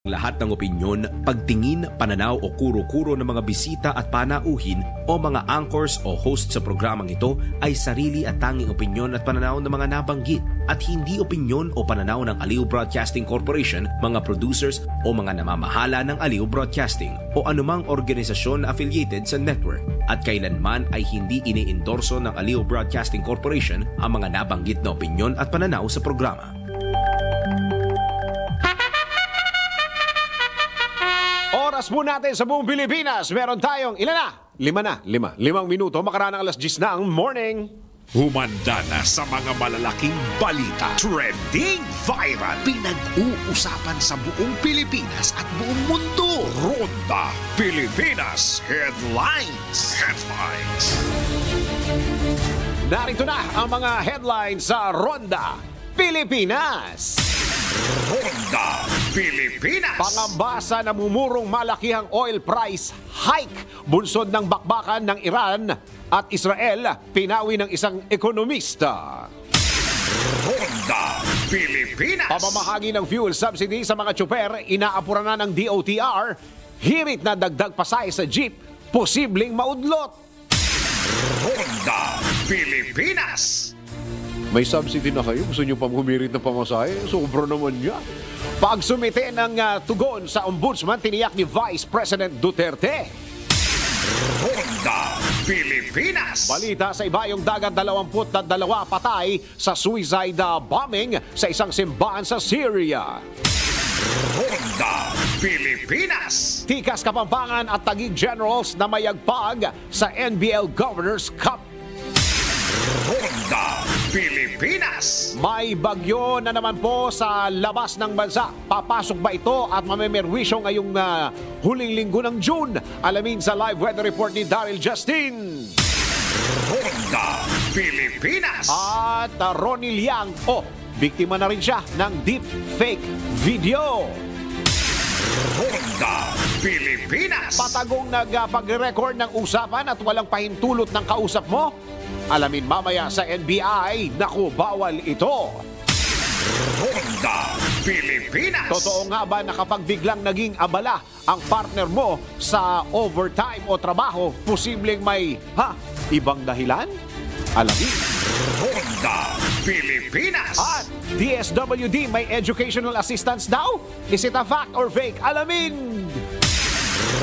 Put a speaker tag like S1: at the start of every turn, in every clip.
S1: Lahat ng opinyon, pagtingin, pananaw o kuro-kuro ng mga bisita at panauhin o mga anchors o host sa programang ito ay sarili at tanging opinyon at pananaw ng mga nabanggit at hindi opinyon o pananaw ng Aliw Broadcasting Corporation, mga producers o mga namamahala ng Aliw Broadcasting o anumang organisasyon na affiliated sa network at kailanman ay hindi iniendorso ng Aliw Broadcasting Corporation ang mga nabanggit na opinyon at pananaw sa programa.
S2: Oras po natin sa buong Pilipinas. Meron tayong, ilan na? Limang minuto. Makaraan ng 10:00 na ang morning.
S3: Humanda na sa mga malalaking balita. Trending viral. Pinag-uusapan sa buong Pilipinas at buong mundo. Ronda Pilipinas Headlines.
S2: Narito na ang mga headlines sa Ronda Pilipinas.
S3: Ronda Pilipinas.
S2: Pangamba sa namumurong malakihang oil price hike. Bunsod ng bakbakan ng Iran at Israel, pinawi ng isang ekonomista.
S3: Ronda Pilipinas.
S2: Pamamahagi ng fuel subsidy sa mga tsuper, inaapura na ng DOTR. Hirit na dagdag pasay sa jeep, posibleng maudlot.
S3: Ronda Pilipinas.
S2: May subsidy na kayo? Gusto nyo pa humirit ng pamasahe? Sobra naman yan. Pagsumite ng tugon sa ombudsman, tiniyak ni Vice President Duterte.
S3: Ronda Pilipinas.
S2: Balita sa ibayong dagat, 22 patay sa suicide bombing sa isang simbahan sa Syria.
S3: Ronda Pilipinas.
S2: Tikas Kapampangan at Taguig Generals na mayagpag sa NBL Governors Cup.
S3: Ronda Pilipinas.
S2: May bagyo na naman po sa labas ng bansa. Papasok ba ito at mamemerwisyo ngayong huling linggo ng June? Alamin sa live weather report ni Daryl Justin.
S3: Ronda Pilipinas.
S2: At Ronnie Liang, biktima na rin siya ng deep fake video.
S3: Ronda Pilipinas.
S2: Patagong nagpag-record ng usapan at walang pahintulot ng kausap mo? Alamin mamaya sa NBI, naku, bawal ito.
S3: Ronda Pilipinas.
S2: Totoo nga ba na kapag biglang naging abala ang partner mo sa overtime o trabaho, posibleng may, ibang dahilan? Alamin.
S3: Ronda Pilipinas.
S2: At DSWD may educational assistance daw? Is it a fact or fake? Alamin.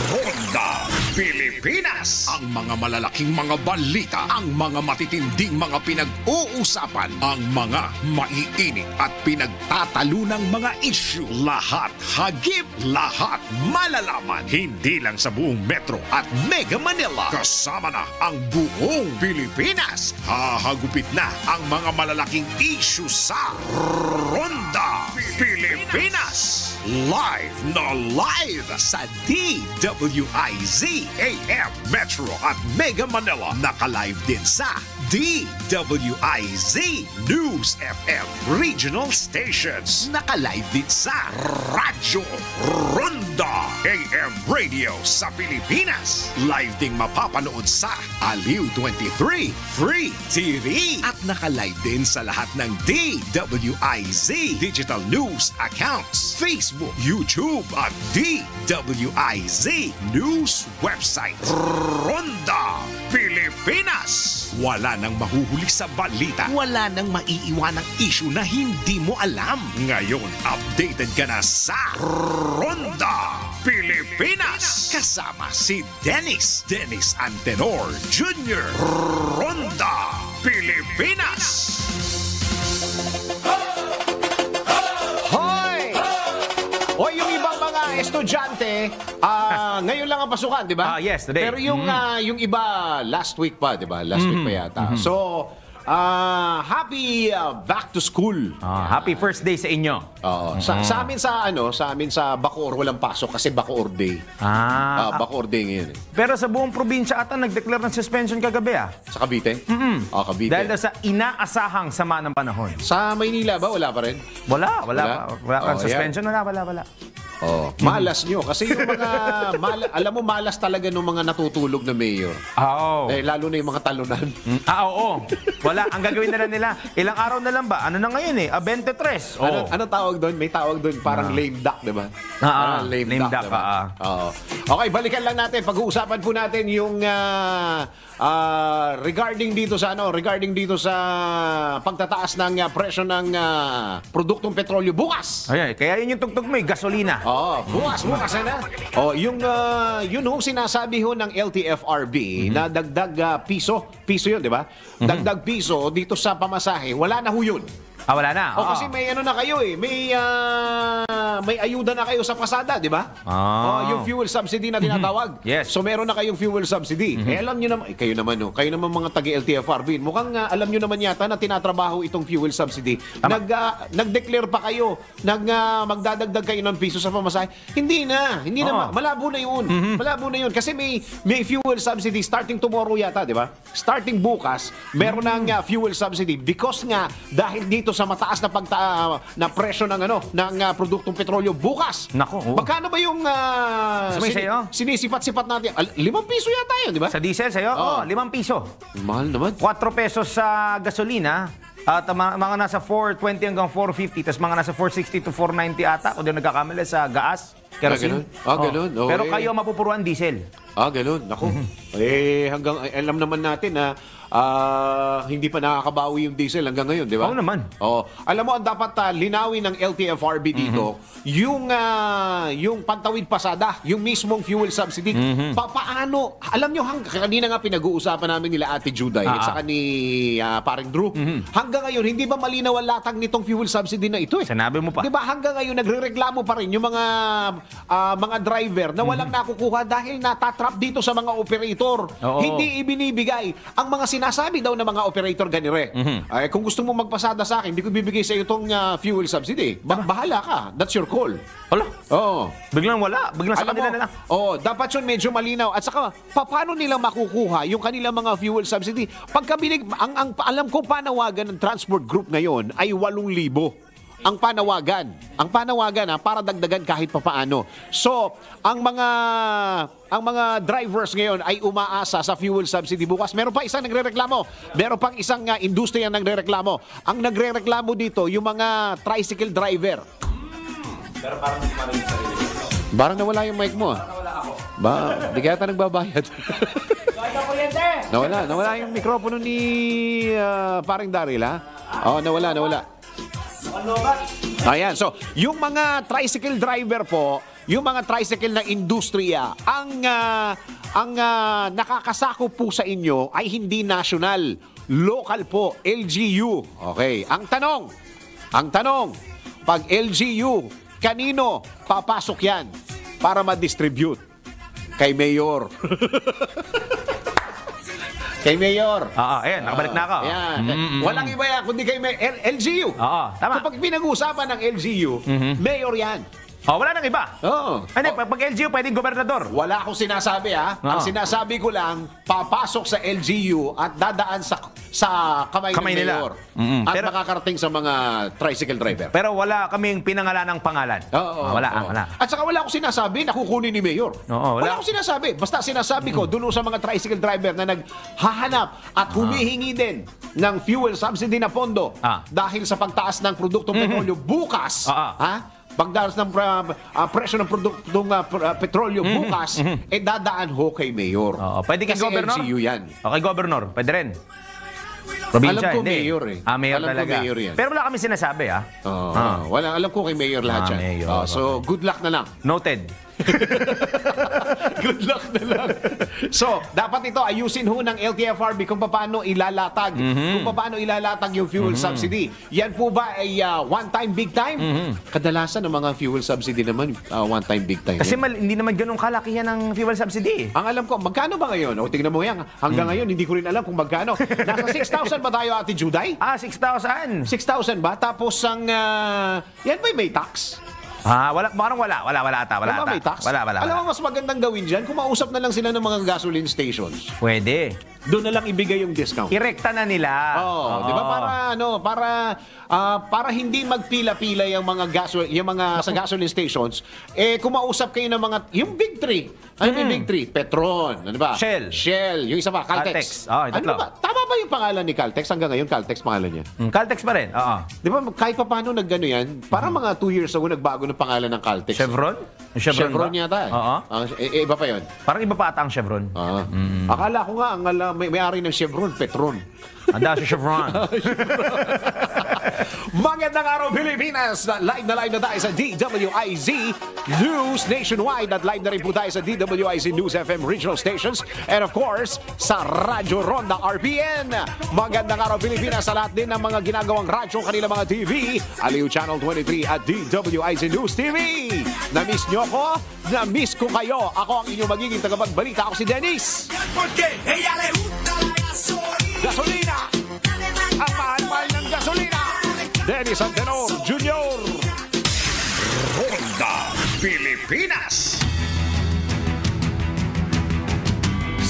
S3: Ronda Pilipinas. Ang mga malalaking mga balita, ang mga matitinding mga pinag-uusapan, ang mga maiinit at pinagtatalunang mga issue. Lahat hagip, lahat malalaman. Hindi lang sa buong Metro at Mega Manila. Kasama na ang buong Pilipinas. Hahagupit na ang mga malalaking issue sa Ronda Pilipinas. Live na live sa DWIZ AM Metro at Mega Manila. Naka-live din sa DWIZ News FM Regional Stations. Naka-live din sa Radyo Ronda AM Radio sa Pilipinas. Live ding mapapanood sa Aliw 23 Free TV. At naka-live din sa lahat ng DWIZ Digital News accounts, Facebook, YouTube at DWIZ News website. Ronda Pilipinas. Wala nang mahuhuli sa balita. Wala nang maiiwanang issue na hindi mo alam. Ngayon, updated ka na sa Ronda Pilipinas. Kasama si Dennis Antenor Jr. Ronda Pilipinas.
S2: Yung ibang mga estudyante, ngayon lang ang pasukan, di ba?
S1: Yes, today.
S2: Pero yung iba, last week pa, di ba? Last week pa yata. So, happy back to school.
S4: Happy first day sa inyo.
S2: Sa amin sa Bacoor, walang pasok kasi Bacoor Day. Bacoor Day ngayon.
S4: Pero sa buong probinsya ata, nag-declare ng suspension kagabi
S2: Sa Cavite? Cavite.
S4: Dahil sa inaasahang sama ng panahon.
S2: Sa Maynila ba? Wala pa rin?
S4: Wala. Suspension, wala.
S2: Malas nyo. Kasi yung mga, alam mo, malas talaga ng mga natutulog na mayor.
S4: Oo.
S2: Lalo na yung mga talunan.
S4: Oo. Wala. Ang gagawin na lang nila, ilang araw na lang ba? Ano na ngayon 23.
S2: Ano tawag doon? May tawag doon, parang lame duck, di ba? Parang
S4: lame duck,
S2: diba? Oo. Okay, balikan lang natin. Pag-uusapan po natin yung regarding dito sa pagtataas ng presyo ng produktong petrolyo bukas.
S4: Ayan, kaya yun yung tugtog mo, gasolina.
S2: Bukas na. Yung sinasabi ho ng LTFRB na dagdag piso 'yun, 'di ba? Dagdag piso dito sa pamasahe, wala na ho 'yun.
S4: Wala na.
S2: Kasi may na kayo may ayuda na kayo sa pasada, di ba? Yung fuel subsidy na tinatawag.
S4: Yes.
S2: So meron na kayong fuel subsidy. Alam nyo naman, kayo naman mga taga-LTFRB, mukhang alam nyo naman yata na tinatrabaho itong fuel subsidy. Nag-declare pa kayo, magdadagdag kayo ng piso sa pamasahe. Hindi na, malabo na yun. Malabo na yun. Kasi may fuel subsidy starting tomorrow yata, di ba? Starting bukas, meron ng fuel subsidy because nga, dahil dito sa mataas na presyo ng produktong petrolyo bukas.
S4: Nako.
S2: Magkano ba yung sinisipat-sipat natin? 5 piso yata yun, di ba?
S4: Sa diesel sa'yo? 5 piso.
S2: Mahal naman.
S4: 4 pesos sa gasolina. At mga nasa 420 hanggang 450. Tapos mga nasa 460 to 490 ata. Kung di nagkakamali sa gas, kerosene.
S2: Ganun. Okay.
S4: Pero kayo mapupuruan diesel.
S2: Ganun. Naku. Hanggang alam naman natin na hindi pa nakakabawi yung diesel hanggang ngayon, di ba?
S4: Oo naman.
S2: Alam mo, ang dapat linawin ng LTFRB dito, yung pantawid pasada, yung mismong fuel subsidy. Paano? Alam nyo, kanina nga pinag-uusapan namin nila Ate Juday at saka ni paring Drew. Hanggang ngayon, hindi ba malinaw ang latag nitong fuel subsidy na ito?
S4: Sinabi mo pa.
S2: Di ba hanggang ngayon, nagrereklamo pa rin yung mga driver na walang nakukuha dahil natatrap dito sa mga operator. Hindi ibinibigay ang mga sinasabi daw ng mga operator ganire. Kung gusto mo magpasada sa akin, hindi ko bibigay sa iyo itong fuel subsidy. Bahala ka. That's your call.
S4: Wala. Biglang wala. Biglang sa kanila na lang.
S2: Dapat yun medyo malinaw. At saka, paano nila makukuha yung kanilang mga fuel subsidy? Alam ko panawagan ng transport group ngayon ay 8,000. Ang panawagan para dagdagan kahit papaano. So, ang mga drivers ngayon ay umaasa sa fuel subsidy bukas. Meron pa isang nagrereklamo. Meron pang isang industriya nagrereklamo. Ang nagrereklamo dito, yung mga tricycle driver. Pero parang nawala yung mic mo. Di kaya ata nagbabayad. Nawala yung mikropono ni paring Daryl, ha? Nawala. Ayan, so yung mga tricycle driver po, yung mga tricycle na industriya, ang nakakasakop po sa inyo ay hindi national, local po, LGU. Okay, ang tanong, pag LGU, kanino papasok yan para ma-distribute? Kay Mayor. Kay Mayor.
S4: Ayan, nakabalik na ako.
S2: Ayan. Walang iba yan, kundi kay LGU.
S4: Tama.
S2: Kapag pinag-uusapan ng LGU, Mayor yan.
S4: Wala nang iba. Ano, pag LGU, pwedeng gobernador.
S2: Wala akong sinasabi, ha? Ang sinasabi ko lang, papasok sa LGU at dadaan sa kamay ng Mayor. At pero, makakarating sa mga tricycle driver.
S4: Pero wala kaming pinangalan ng pangalan. Wala.
S2: At saka wala akong sinasabi na kukunin ni Mayor. Wala akong sinasabi. Basta sinasabi ko, doon sa mga tricycle driver na naghahanap at humihingi din ng fuel subsidy na pondo dahil sa pagtaas ng produktong petrolyo bukas, pagdaras ng presyo ng produktong petrolyo bukas, dadaan ho kay Mayor.
S4: Pwede kay
S2: Kasi
S4: Governor?
S2: LGU yan.
S4: Okay, Governor. Pwede rin. Probinsya,
S2: alam ko
S4: hindi.
S2: Mayor eh.
S4: Mayor
S2: alam
S4: talaga.
S2: ko Mayor yan.
S4: Pero wala kami sinasabi,
S2: Alam ko kay Mayor lahat yan.
S4: Mayor.
S2: So, good luck na lang.
S4: Noted.
S2: Good luck na lang. So, dapat ito ayusin ho ng LTFRB kung paano ilalatag. Kung paano ilalatag yung fuel subsidy. Yan po ba ay one time, big time? Kadalasan ng mga fuel subsidy naman, one time, big time.
S4: Kasi hindi naman ganun kalakihan ng fuel subsidy.
S2: Ang alam ko, magkano ba ngayon? Tingnan mo yan. Hanggang ngayon, hindi ko rin alam kung magkano. Nasa 6,000 ba tayo, Ate Juday?
S4: 6,000.
S2: 6,000 ba? Tapos ang, yan ba may tax?
S4: Parang wala ata.
S2: Wala may tax?
S4: Wala.
S2: Alam mo, mas magandang gawin dyan, kumausap na lang sila ng mga gasoline stations.
S4: Pwede.
S2: Doon na lang ibigay yung discount.
S4: Irekta na nila.
S2: Oo, 'di ba para hindi magpila-pila yung mga sa gasoline stations, kumausap kayo ng mga yung big three. Ano yung big three? Petron, ano ba?
S4: Shell,
S2: yung isa pa, Caltex.
S4: Ito
S2: Ano ba? Tama ba yung pangalan ni Caltex? Hanggang ngayon Caltex pangalan niya.
S4: Caltex pa rin. Oo.
S2: 'Di ba kahit pa paano naggano yan? Parang mga 2 years ago nagbago ng pangalan ng Caltex.
S4: Chevron?
S2: Chevron
S4: ba?
S2: yata.
S4: Oo.
S2: Iba pa 'yon.
S4: Parang iba pa ata ang Chevron.
S2: Akala ko nga may-ari ng Chevron, Petron.
S4: Anda si Chevron.
S2: Magandang araw, Pilipinas! Live na tayo sa DWIZ News Nationwide at live na rin po tayo sa DWIZ News FM regional stations and of course, sa Radyo Ronda RPN. Magandang araw, Pilipinas, sa lahat din ng mga ginagawang radyo, kanila mga TV, Aliw Channel 23 at DWIZ News TV. Na-miss nyo ko? Na-miss ko kayo. Ako ang inyong magiging tagapagbalita. Ako si Dennis. Gasolina! Ang mahal-mahal ng gasolina! Dennis Antenor Jr.
S3: Ronda Pilipinas.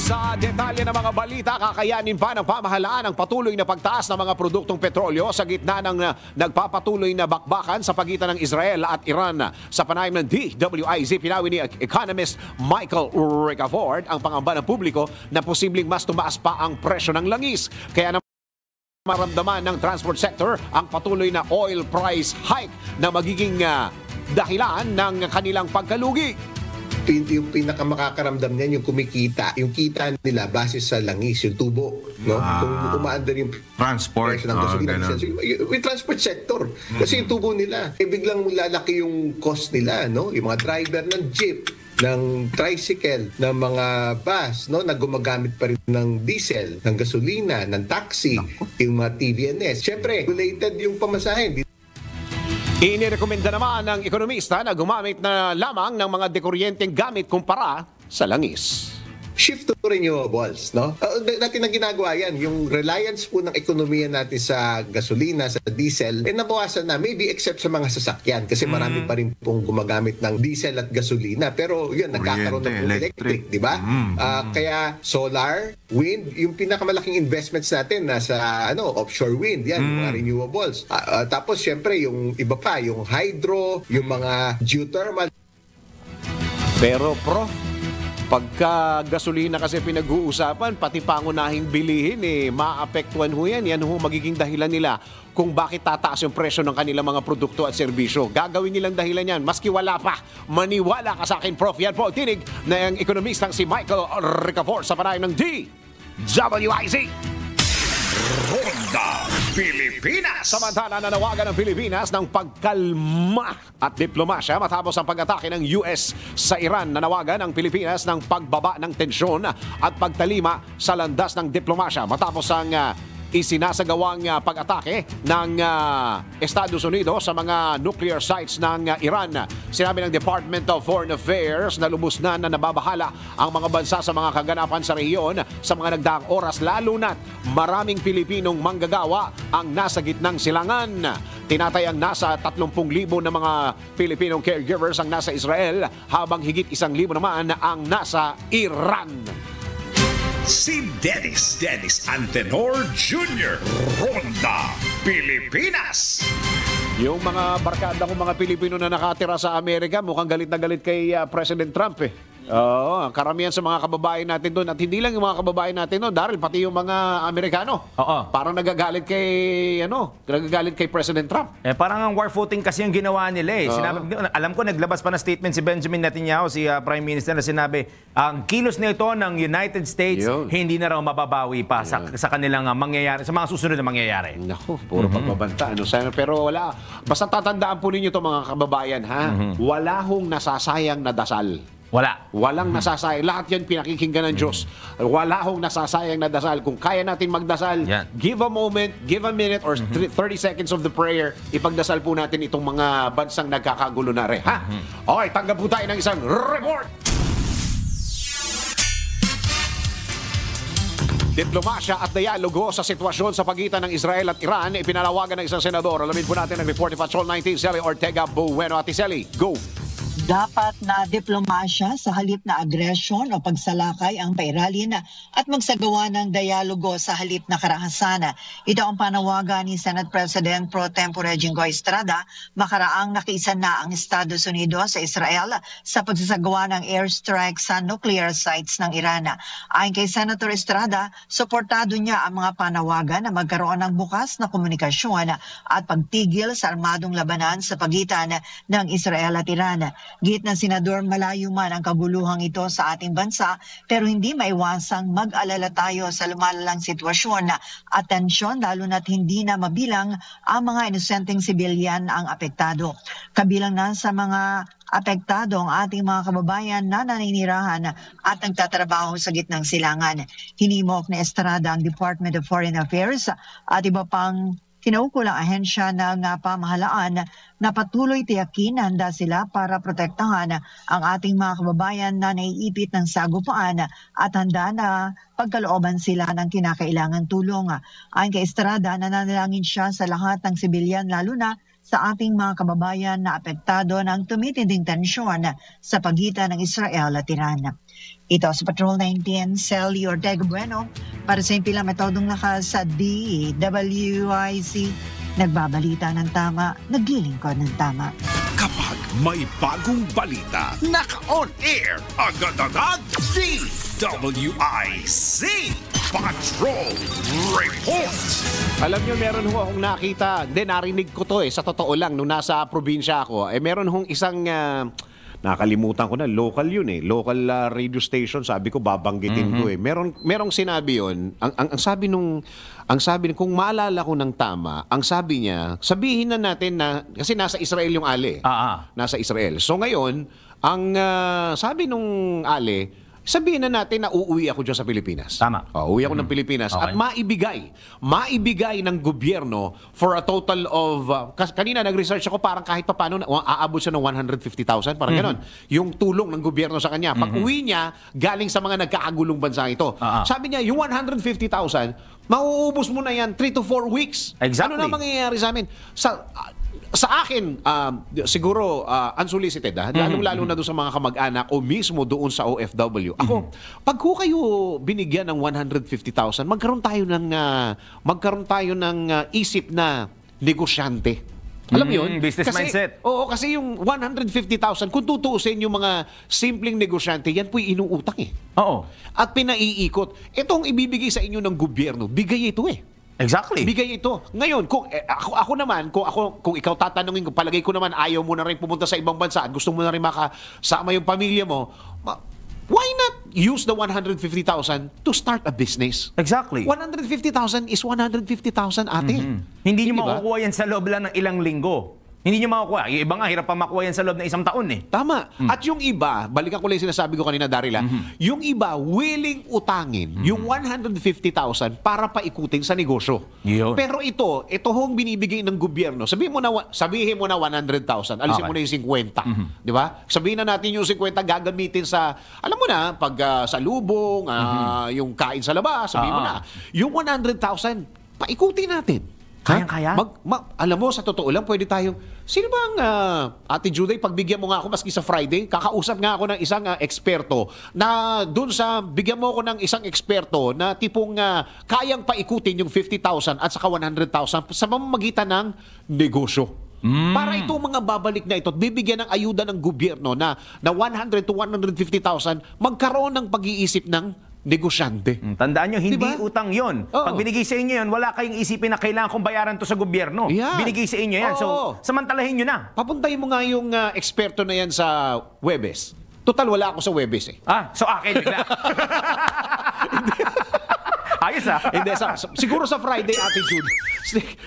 S2: Sa detalye ng mga balita, kakayanin pa ng pamahalaan ang patuloy na pagtaas ng mga produktong petrolyo sa gitna ng nagpapatuloy na bakbakan sa pagitan ng Israel at Iran. Sa panayam ng DWIZ, pinawi ni economist Michael Ricafort ang pangamba ng publiko na posibleng mas tumaas pa ang presyo ng langis. Kaya maramdaman ng transport sector ang patuloy na oil price hike na magiging dahilan ng kanilang pagkalugi.
S5: Yung pinakamakakaramdam niyan, yung kumikita, yung kita nila base sa langis, yung tubo, no? Kung umaandar yung
S6: transport,
S5: ng gasolina, yung transport sector. Kasi yung tubo nila, biglang lalaki yung cost nila, no? Yung mga driver ng jeep, ng tricycle, ng mga bus, no, na gumagamit pa rin ng diesel, ng gasolina, ng taxi, yung mga TVNS. Siyempre, related yung pamasahe.
S2: Inirekomenda naman ng ekonomista na gumamit na lamang ng mga dekuryenteng gamit kumpara sa langis.
S5: Shift to renewables, no? Dati na ginagawa yan. Yung reliance po ng ekonomiya natin sa gasolina, sa diesel, nabawasan na. Maybe except sa mga sasakyan kasi marami pa rin pong gumagamit ng diesel at gasolina. Pero yun, nagkakaroon na po electric, di ba? Kaya solar, wind, yung pinakamalaking investments natin nasa offshore wind, yan, yung mga renewables. Tapos, syempre, yung iba pa, yung hydro, yung mga geothermal.
S2: Pero, pagka gasolina kasi pinag-uusapan, pati pangunahing bilihin, maapektuhan ho yan. Yan ho magiging dahilan nila kung bakit tataas yung presyo ng kanilang mga produkto at serbisyo. Gagawin nilang dahilan yan, maski wala pa. Maniwala ka sa akin, Prof. Yan po, tinig na yung ekonomistang si Michael Ricafort sa panayam ng DWIZ.
S3: Ronda Pilipinas.
S2: Samantala, nanawagan ng Pilipinas ng pagkalma at diplomasya matapos ang pag-atake ng US sa Iran. Nanawagan ang Pilipinas ng pagbaba ng tensyon at pagtalima sa landas ng diplomasya matapos ang isinasagawang pag-atake ng Estados Unidos sa mga nuclear sites ng Iran. Sinabi ng Department of Foreign Affairs na lubos na nababahala ang mga bansa sa mga kaganapan sa rehiyon sa mga nagdaang oras, lalo na't maraming Pilipinong manggagawa ang nasa gitnang silangan. Tinatayang nasa 30,000 na mga Pilipinong caregivers ang nasa Israel habang higit 1,000 naman ang nasa Iran.
S3: Si Dennis Antenor Jr. Ronda Pilipinas.
S2: Yung mga barkada kong mga Pilipino na nakatira sa Amerika, mukhang galit na galit kay President Trump Oo, karamihan sa mga kababayan natin doon. At hindi lang yung mga kababayan natin doon, Daryl, pati yung mga Amerikano.
S4: Oo.
S2: Parang nagagalit kay President Trump.
S4: Parang ang war footing kasi yung ginawa nila . Alam ko, naglabas pa na statement si Benjamin Netanyahu, si Prime Minister, na sinabi, ang kilos na ito ng United States, hindi na raw mababawi pa sa kanilang mangyayari, sa mga susunod na mangyayari.
S2: Naku, puro pagbabanta. Pero wala. Basta tatandaan po ninyo ito, mga kababayan, ha? Wala hong nasasayang na dasal. Walang nasasayang. Lahat yan pinakikinggan ng Diyos. Wala hong nasasayang na dasal. Kung kaya natin magdasal, give a moment, give a minute or 30 seconds of the prayer. Ipagdasal po natin itong mga bansang nagkakagulo na rin. Ha? Okay, tanggap po tayo ng isang report. Diplomasya at dialogo sa sitwasyon sa pagitan ng Israel at Iran, ipinalawagan ng isang senador. Alamin po natin ang report ni Patrol 19, Sally Ortega Bueno. Ate Sally, go!
S6: Dapat na diplomasya sa halip na agresyon o pagsalakay ang pairalin at magsagawa ng dialogo sa halip na karahasan. Ito ang panawagan ni Senate President Pro Tempore Jinggoy Estrada makaraang nakiisa na ang Estados Unidos sa Israel sa pagsasagawa ng airstrike sa nuclear sites ng Iran. Ayon kay Senator Estrada, suportado niya ang mga panawagan na magkaroon ng bukas na komunikasyon at pagtigil sa armadong labanan sa pagitan ng Israel at Iran. Git ng senador, malayo man ang kaguluhang ito sa ating bansa pero hindi maiwasang mag-alala tayo sa lumalalang sitwasyon at tensyon lalo na't hindi na mabilang ang mga inosenteng sibilyan ang apektado. Kabilang na sa mga apektado ang ating mga kababayan na naninirahan at nagtatrabaho sa gitnang silangan. Hinimok ni Estrada ang Department of Foreign Affairs at iba pang kinaukulang ahensya ng pamahalaan na patuloy tiyakin na handa sila para protektahan ang ating mga kababayan na naiipit ng sagupaan at handa na pagkalooban sila ng kinakailangan tulong. Ayon kay Estrada, nananalangin siya sa lahat ng sibilyan lalo na sa ating mga kababayan na apektado ng tumitinding tensyon sa pagitan ng Israel at Iran. Ito sa Patrol 19, Sally Ortega Bueno para sa impilang metodong lakas sa DWIC. Nagbabalita ng tama, naglilingkod ng tama.
S3: Kapag may bagong balita, naka-on air, agad-agad, DWIC Patrol Report.
S2: Alam nyo, meron ho akong nakita, narinig ko to sa totoo lang, nung nasa probinsya ako, meron hong isang, nakalimutan ko na, local yun local radio station, sabi ko, babanggitin ko Merong sinabi yun, ang sabi kung maalala ko ng tama, ang sabi niya, sabihin na natin na, kasi nasa Israel yung Ale. Nasa Israel. So ngayon, ang sabi nung Ale, sabihin na natin na uuwi ako dyan sa Pilipinas.
S4: Tama.
S2: Uuwi ako ng Pilipinas.
S4: Okay.
S2: At maibigay ng gobyerno for a total of, kanina nag-research ako, parang kahit pa paano, aabot siya ng 150,000, parang ganon. Yung tulong ng gobyerno sa kanya. Pag uwi niya, galing sa mga nagkakagulong bansa ito. Sabi niya, yung 150,000, mauubos mo na yan 3 to 4 weeks.
S4: Exactly.
S2: Ano na mangyayari sa amin? Sa akin, siguro unsolicited, lalong-lalo na doon sa mga kamag-anak o mismo doon sa OFW. Ako, pag ko kayo binigyan ng 150,000, magkaroon tayo ng isip na negosyante. Alam mo yun?
S4: Business mindset.
S2: Oo, kasi yung 150,000, kung tutuusin yung mga simpleng negosyante, yan po'y inuutang
S4: Oo.
S2: At pinaiikot. Itong ibibigay sa inyo ng gobyerno, bigay ito
S4: Exactly.
S2: Bigay ito. Ngayon, kung kung ikaw tatanungin ko, palagay ko naman ayaw mo na rin pumunta sa ibang bansa at gusto mo na rin makasama yung pamilya mo, why not use the 150,000 to start a business?
S4: Exactly.
S2: 150,000 is 150,000, ate.
S4: Hindi nyo
S2: ba?
S4: makukuha yan sa loob lang ng ilang linggo. Hindi nyo makukuha. Yung iba nga, hirap pa makuha yan sa loob ng 1 taon
S2: Tama. At yung iba, balikan ko lang yung sinasabi ko kanina, Darila, yung iba willing utangin yung 150,000 para paikutin sa negosyo.
S4: Yun.
S2: Pero ito hong binibigay ng gobyerno. Sabihin mo na 100,000. Alisin mo na yung 50. Di ba? Sabihin na natin yung 50 gagamitin sa, alam mo na, pag sa lubong, yung kain sa labas, sabihin mo na. Yung 100,000, paikutin natin.
S4: Kayang-kaya?
S2: Alam mo, sa totoo lang, pwede tayong, sino bang, Ate Juday, pagbigyan mo nga ako, maski sa Friday, kakausap nga ako ng isang eksperto na dun sa, bigyan mo ako ng isang eksperto na tipong kayang paikutin yung 50,000 at saka 100,000 sa pamamagitan ng negosyo. Para itong mga babalik na ito at bibigyan ng ayuda ng gobyerno na 100 to 150,000 magkaroon ng pag-iisip ng negosyante.
S4: Tandaan nyo, hindi
S2: Diba?
S4: utang yon.
S2: Oo.
S4: Pag binigay sa inyo yan, wala kayong isipin na kailangan kong bayaran to sa gobyerno.
S2: Yan.
S4: Binigay sa inyo yan.
S2: Oo.
S4: So, samantalahin nyo na.
S2: Papuntahin mo nga yung eksperto na yan sa Webes. Total, wala ako sa Webes
S4: So akin yun na. Ayos
S2: Hindi, siguro sa Friday, Ate Jude.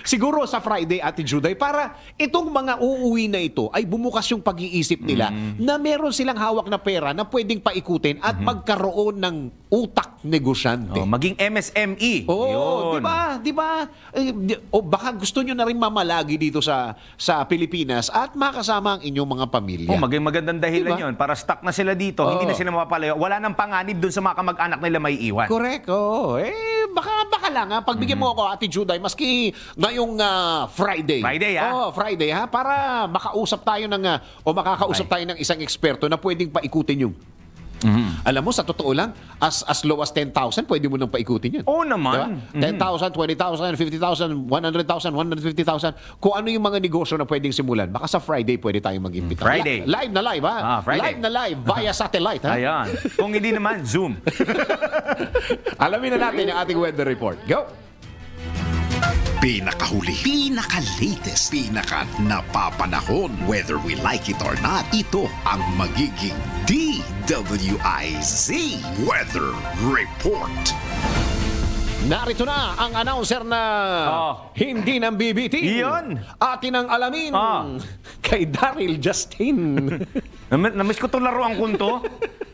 S2: Siguro sa Friday, Ate Jude, para itong mga uuwi na ito ay bumukas yung pag-iisip nila na meron silang hawak na pera na pwedeng paikutin at magkaroon ng utak negosyante.
S4: Maging MSME.
S2: Oo,
S4: Yun.
S2: di ba? Baka gusto nyo na rin mamalagi dito sa Pilipinas at makasama ang inyong mga pamilya.
S4: Maging magandang dahilan
S2: Diba?
S4: yun. Para stuck na sila dito, hindi na sila mapapalayo. Wala nang panganib dun sa mga kamag-anak nila may iwan.
S2: Correct, oo. baka lang ha, pagbigyan mo ako Ate Juday, maski ngayong Friday.
S4: Friday, ha?
S2: Oh, Friday ha, para makausap tayo ng o makakausap tayo ng isang eksperto na pwedeng paikutin yung. Alam mo, sa totoo lang, as low as 10,000, pwede mo nang paikutin yun.
S4: Oo naman.
S2: Diba? 10,000, 20,000, 50,000, 100,000, 150,000. Kung ano yung mga negosyo na pwedeng simulan, baka sa Friday pwede tayong mag-imbita.
S4: Friday.
S2: Live na live, ha?
S4: Friday.
S2: Live na live via satellite, ha?
S4: Ayan. Kung hindi naman, Zoom.
S2: Alamin na natin ang ating weather report. Go!
S3: Pinakahuli, pinaka-latest, pinaka-napapanahon. Whether we like it or not, ito ang magiging DWIZ Weather Report.
S2: Narito na ang announcer na hindi nang bibitin.
S4: Iyon.
S2: Atin ang alamin kay Daryl Justin.
S4: Namiss ko itong laruan kunto.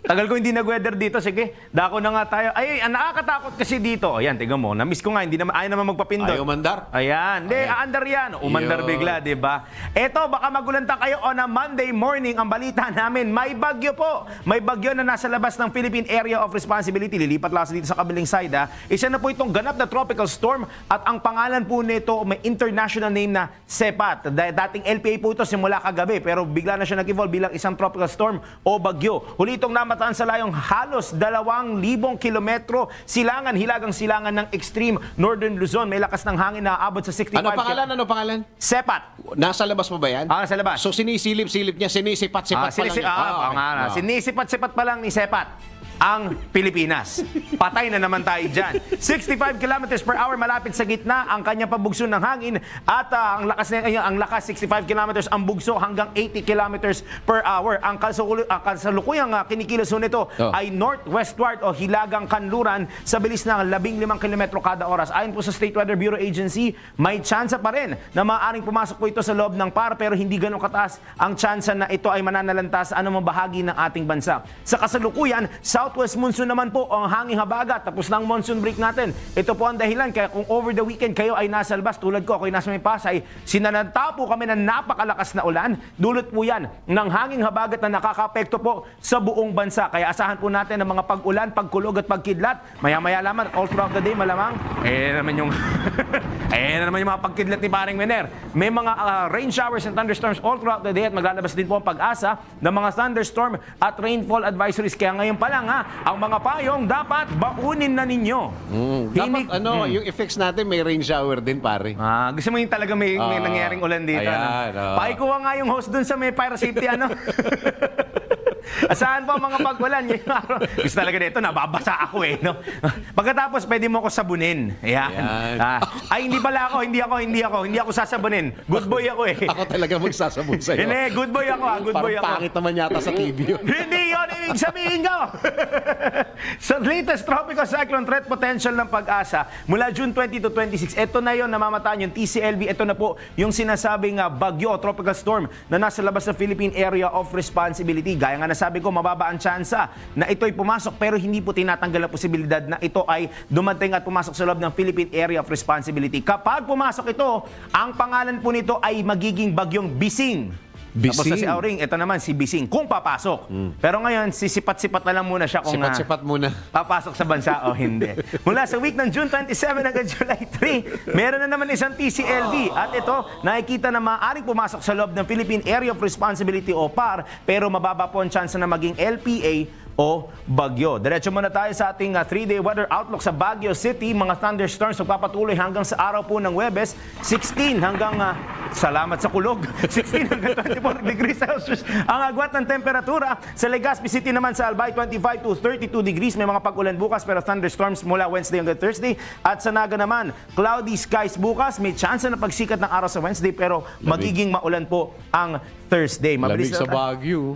S4: Tagal ko hindi nag-weather dito. Sige, dako na nga tayo. Ay, nakakatakot kasi dito. Ayan, tingnan mo. Namiss ko nga. Ayaw naman magpapindot.
S2: Ayaw mandar.
S4: Ayan. Hindi, aandar yan. Umandar bigla, di ba? Eto, baka magulanta kayo on a Monday morning. Ang balita namin, may bagyo po. May bagyo na nasa labas ng Philippine Area of Responsibility. Lilipat lang dito sa kabilang side. Isa na po itong ganap na tropical storm. At ang pangalan po nito, may international name na Sepat. Dating LPA po ito simula kagabi. Pero bigla na siya nag-evolve bilang isang tropical storm o bagyo. Huli itong namataan sa layong halos 2,000 kilometro hilagang silangan ng extreme northern Luzon. May lakas ng hangin na aabot sa 65
S2: Ano pangalan?
S4: Sepat.
S2: Nasa labas mo ba yan?
S4: Nasa labas.
S2: So sinisilip-silip niya, sinisipat-sipat pa lang.
S4: Sinisipat-sipat pa lang ni Sepat ang Pilipinas. Patay na naman tayo dyan. 65 kilometers per hour malapit sa gitna ang kanyang pabugso ng hangin at ang lakas 65 kilometers ang bugso hanggang 80 kilometers per hour. Ang kasalukuyang kinikilos nito ay northwestward o hilagang kanluran sa bilis ng 15 kilometro kada oras. Ayon po sa State Weather Bureau Agency, may tsansa pa rin na maaaring pumasok po ito sa loob ng PAR pero hindi ganun kataas ang tsansa na ito ay mananalanta sa anumang bahagi ng ating bansa. Sa kasalukuyan, southwest monsoon naman po ang hanging habagat. Tapos na ang monsoon break natin. Ito po ang dahilan. Kaya kung over the weekend kayo ay nasa labas, tulad ko, ako'y nasa may Pasay, sinananta po kami ng napakalakas na ulan. Dulot po yan ng hanging habagat na nakakapekto po sa buong bansa. Kaya asahan po natin ng mga pag-ulan, pagkulog at pagkidlat. Maya-maya lamang, all throughout the day, malamang, naman yung mga pagkidlat ni Paring Mener. May mga rain showers and thunderstorms all throughout the day at maglalabas din po ang pag-asa ng mga thunderstorm at rainfall advisories. Kaya ngayon pa lang ang mga payong dapat baunin na ninyo.
S2: Dapat yung effects natin may rain shower din, pare.
S4: Gusto mo yung talaga may nangyaring ulan dito.
S2: Ayan,
S4: Paikuha nga yung host dun sa may fire safety Asahan po ang mga pag-ulan. Gusto talaga dito, nababasa ako no? Pagkatapos, pwede mo ako sabunin. Ayan. Hindi pala ako, hindi ako sasabunin. Good boy ako
S2: Ako talaga magsasabon sa'yo.
S4: Hindi, good boy ako good boy ako.
S2: Parang pangit naman yata sa TV yun.
S4: Hindi yun, ibig sabihin ko. Sa latest tropical cyclone threat potential ng Pag-asa, mula June 20 to 26, ito na yun, namamataan yung TCLV. Ito na po yung sinasabing bagyo o tropical storm na nasa labas ng Philippine Area of Responsibility. Gaya nga nasabi ko, mababa ang tsansa na ito'y pumasok pero hindi po tinatanggal ang posibilidad na ito ay dumating at pumasok sa loob ng Philippine Area of Responsibility. Kapag pumasok ito, ang pangalan po nito ay magiging bagyong Bising. Tapos sa si Auring, ito naman si Bising kung papasok. Pero ngayon, sisipat-sipat na lang muna siya kung
S2: sipat muna
S4: papasok sa bansa o hindi. Mula sa week ng June 27 hanggang July 3, meron na naman isang TCLV. At ito, nakikita na maaaring pumasok sa loob ng Philippine Area of Responsibility o PAR, pero mababa po ang chance na maging LPA o bagyo. Diretso muna tayo sa ating 3-day weather outlook sa Baguio City. Mga thunderstorms magpapatuloy hanggang sa araw po ng Huwebes, 16 hanggang salamat sa kulog, 16 hanggang 24 degrees Celsius ang agwat ng temperatura. Sa Legazpi City naman sa Albay, 25 to 32 degrees. May mga pag-ulan bukas pero thunderstorms mula Wednesday hanggang Thursday. At sa Naga naman, cloudy skies bukas. May chance na pagsikat ng araw sa Wednesday pero magiging maulan po ang Thursday.
S2: Lamig sa Baguio.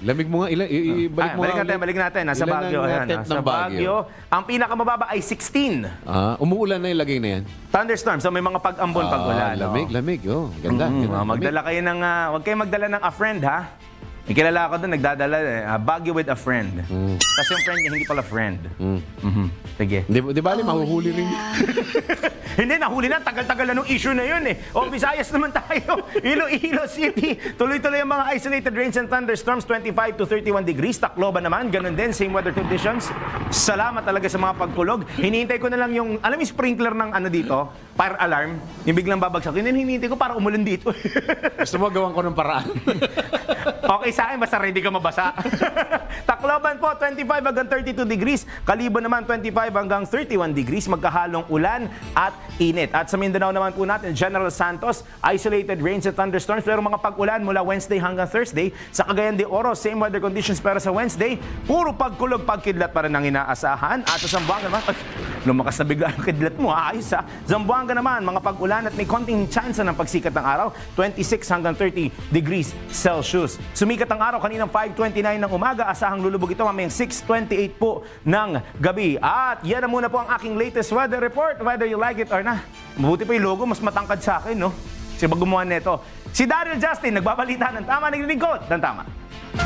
S2: Lamig mo nga, ibalik mo nga.
S4: Balik natin. Nasa Baguio. Nasa Baguio. Ang pinakamababa ay 16.
S2: Umuulan na yung lagay na yan.
S4: Thunderstorms. So may mga pag-ambon, pag-ulan.
S2: Lamig. Ganda.
S4: Magdala kayo ng, huwag kayong magdala ng a friend, ha? May kilala ko doon, nagdadala, Baguio with a friend. Tapos yung friend niya, hindi pala friend. Sige.
S2: Di ba, mahuhuli rin?
S4: Hindi, nahuli na. Tagal-tagal na nung issue na yun eh. O, Visayas naman tayo. Iloilo City. Tuloy-tuloy ang mga isolated rains and thunderstorms, 25 to 31 degrees. Tacloban naman, ganun din, same weather conditions. Salamat talaga sa mga pagkulog. Hinihintay ko na lang yung, alam yung sprinkler ng ano dito, fire alarm, yung biglang babagsak. Yun, hinihintay ko para umulan dito.
S2: Gusto mo gawan ko ng paraan?
S4: Okay sa akin, basta ready ka mabasa. Tacloban po, 25 hanggang 32 degrees. Kalibo naman, 25 hanggang 31 degrees. Magkahalong ulan at init. At sa Mindanao naman po natin, General Santos, isolated rains and thunderstorms. Pero mga pag-ulan mula Wednesday hanggang Thursday. Sa Cagayan de Oro, same weather conditions pero sa Wednesday, puro pagkulog, pagkidlat pa rin ang inaasahan. At sa Zamboanga naman, lumakas na bigla ang kidlat mo, ayos ha. Zamboanga naman, mga pag-ulan at may konting chance ng pagsikat ng araw, 26 hanggang 30 degrees Celsius. Sumikat ang araw kaninang 5:29 ng umaga, asahang lulubog ito mamayang 6:28 po ng gabi. At yan na muna po ang aking latest weather report, whether you like it or not. Mabuti pa yung logo, mas matangkad sa akin, no? Kasi pag gumawa nito, si Daryl Justin, nagbabalita ng tama, naglilingkod ng tama.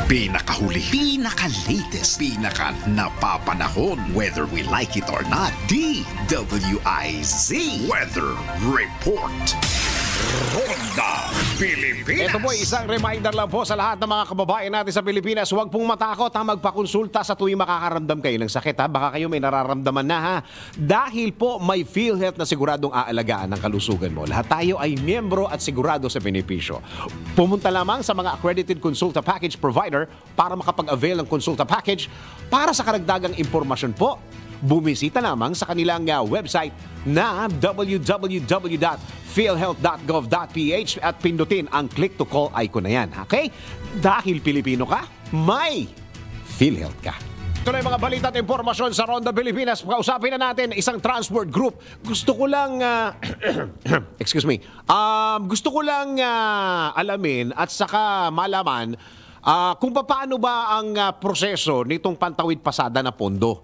S3: Pinakahuli, pinaka-latest, pinaka-napapanahon, whether we like it or not, DWIZ Weather Report. Ronda Pilipinas.
S2: Ito po isang reminder lang po sa lahat ng mga kababayan natin sa Pilipinas. Huwag pong matakot magpakonsulta sa tuwing makakaramdam kayo ng sakit ha. Baka kayo may nararamdaman na ha. Dahil po may PhilHealth na siguradong aalagaan ng kalusugan mo. Lahat tayo ay miyembro at sigurado sa benepisyo. Pumunta lamang sa mga accredited consulta package provider para makapag-avail ng consulta package. Para sa karagdagang impormasyon po, bumisita lamang sa kanilang website na www.philhealth.gov.ph at pindutin ang click to call icon na yan. Okay? Dahil Pilipino ka, may PhilHealth ka. Ito na yung mga balita at impormasyon sa Ronda Pilipinas. Kausapin na natin isang transport group. Gusto ko lang excuse me. Gusto ko lang alamin at saka malaman kung paano ba ang proseso nitong pantawid pasada na pondo.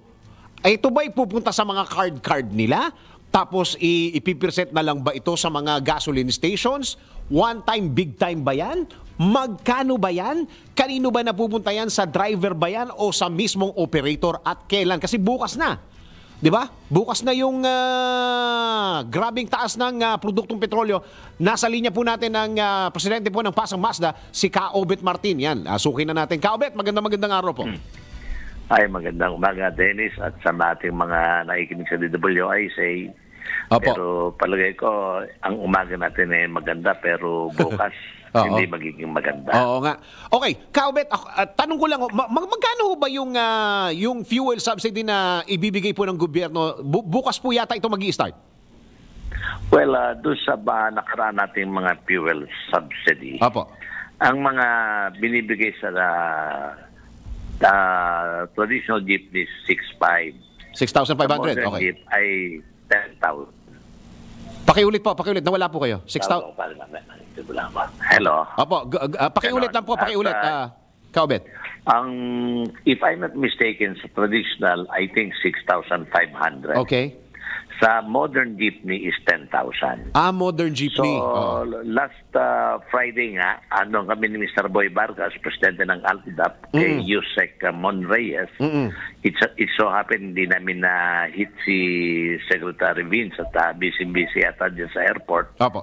S2: Ito ba ipupunta sa mga card nila? Tapos ipipresent na lang ba ito sa mga gasoline stations? One time, big time ba yan? Magkano ba yan? Kanino ba napupunta yan? Sa driver ba yan? O sa mismong operator? At kailan? Kasi bukas na. Di ba? Bukas na yung grabing taas ng produktong petrolyo. Nasa linya po natin ng presidente po ng Pasang Mazda, si Kaobet Martin. Yan, sukin na natin. Kaobet, magandang araw po.
S7: Ay, magandang umaga, Dennis, at sa ating mga nakikinig sa DWIZ.
S2: Opo.
S7: Pero palagay ko, ang umaga natin ay maganda, pero bukas hindi magiging maganda.
S2: Oo nga. Okay, Kaobet, tanong ko lang, magkano ba yung fuel subsidy na ibibigay po ng gobyerno? Bukas po yata ito mag-i-start?
S7: Well, doon sa nakaraan nating mga fuel subsidy,
S2: Opo.
S7: ang mga binibigay sa traditional jeepney 6,500.
S2: 6,500,
S7: Modern
S2: okay.
S7: jeep ay 10,000.
S2: Pakiulit po, nawala po kayo. 6,000.
S7: Hello.
S2: Opo, pakiulit lang po, pakiulit. Kaobet.
S7: If I'm not mistaken, sa traditional, I think 6,500.
S2: Okay.
S7: Sa modern jeepney is 10,000.
S2: Modern jeepney.
S7: So, last Friday nga, kami ni Mr. Boy Vargas, presidente ng Altidap, kay Yusek Mon Reyes. It so happened, hindi namin na-hit si Secretary Vince at busy ata dyan sa airport.
S2: Opo.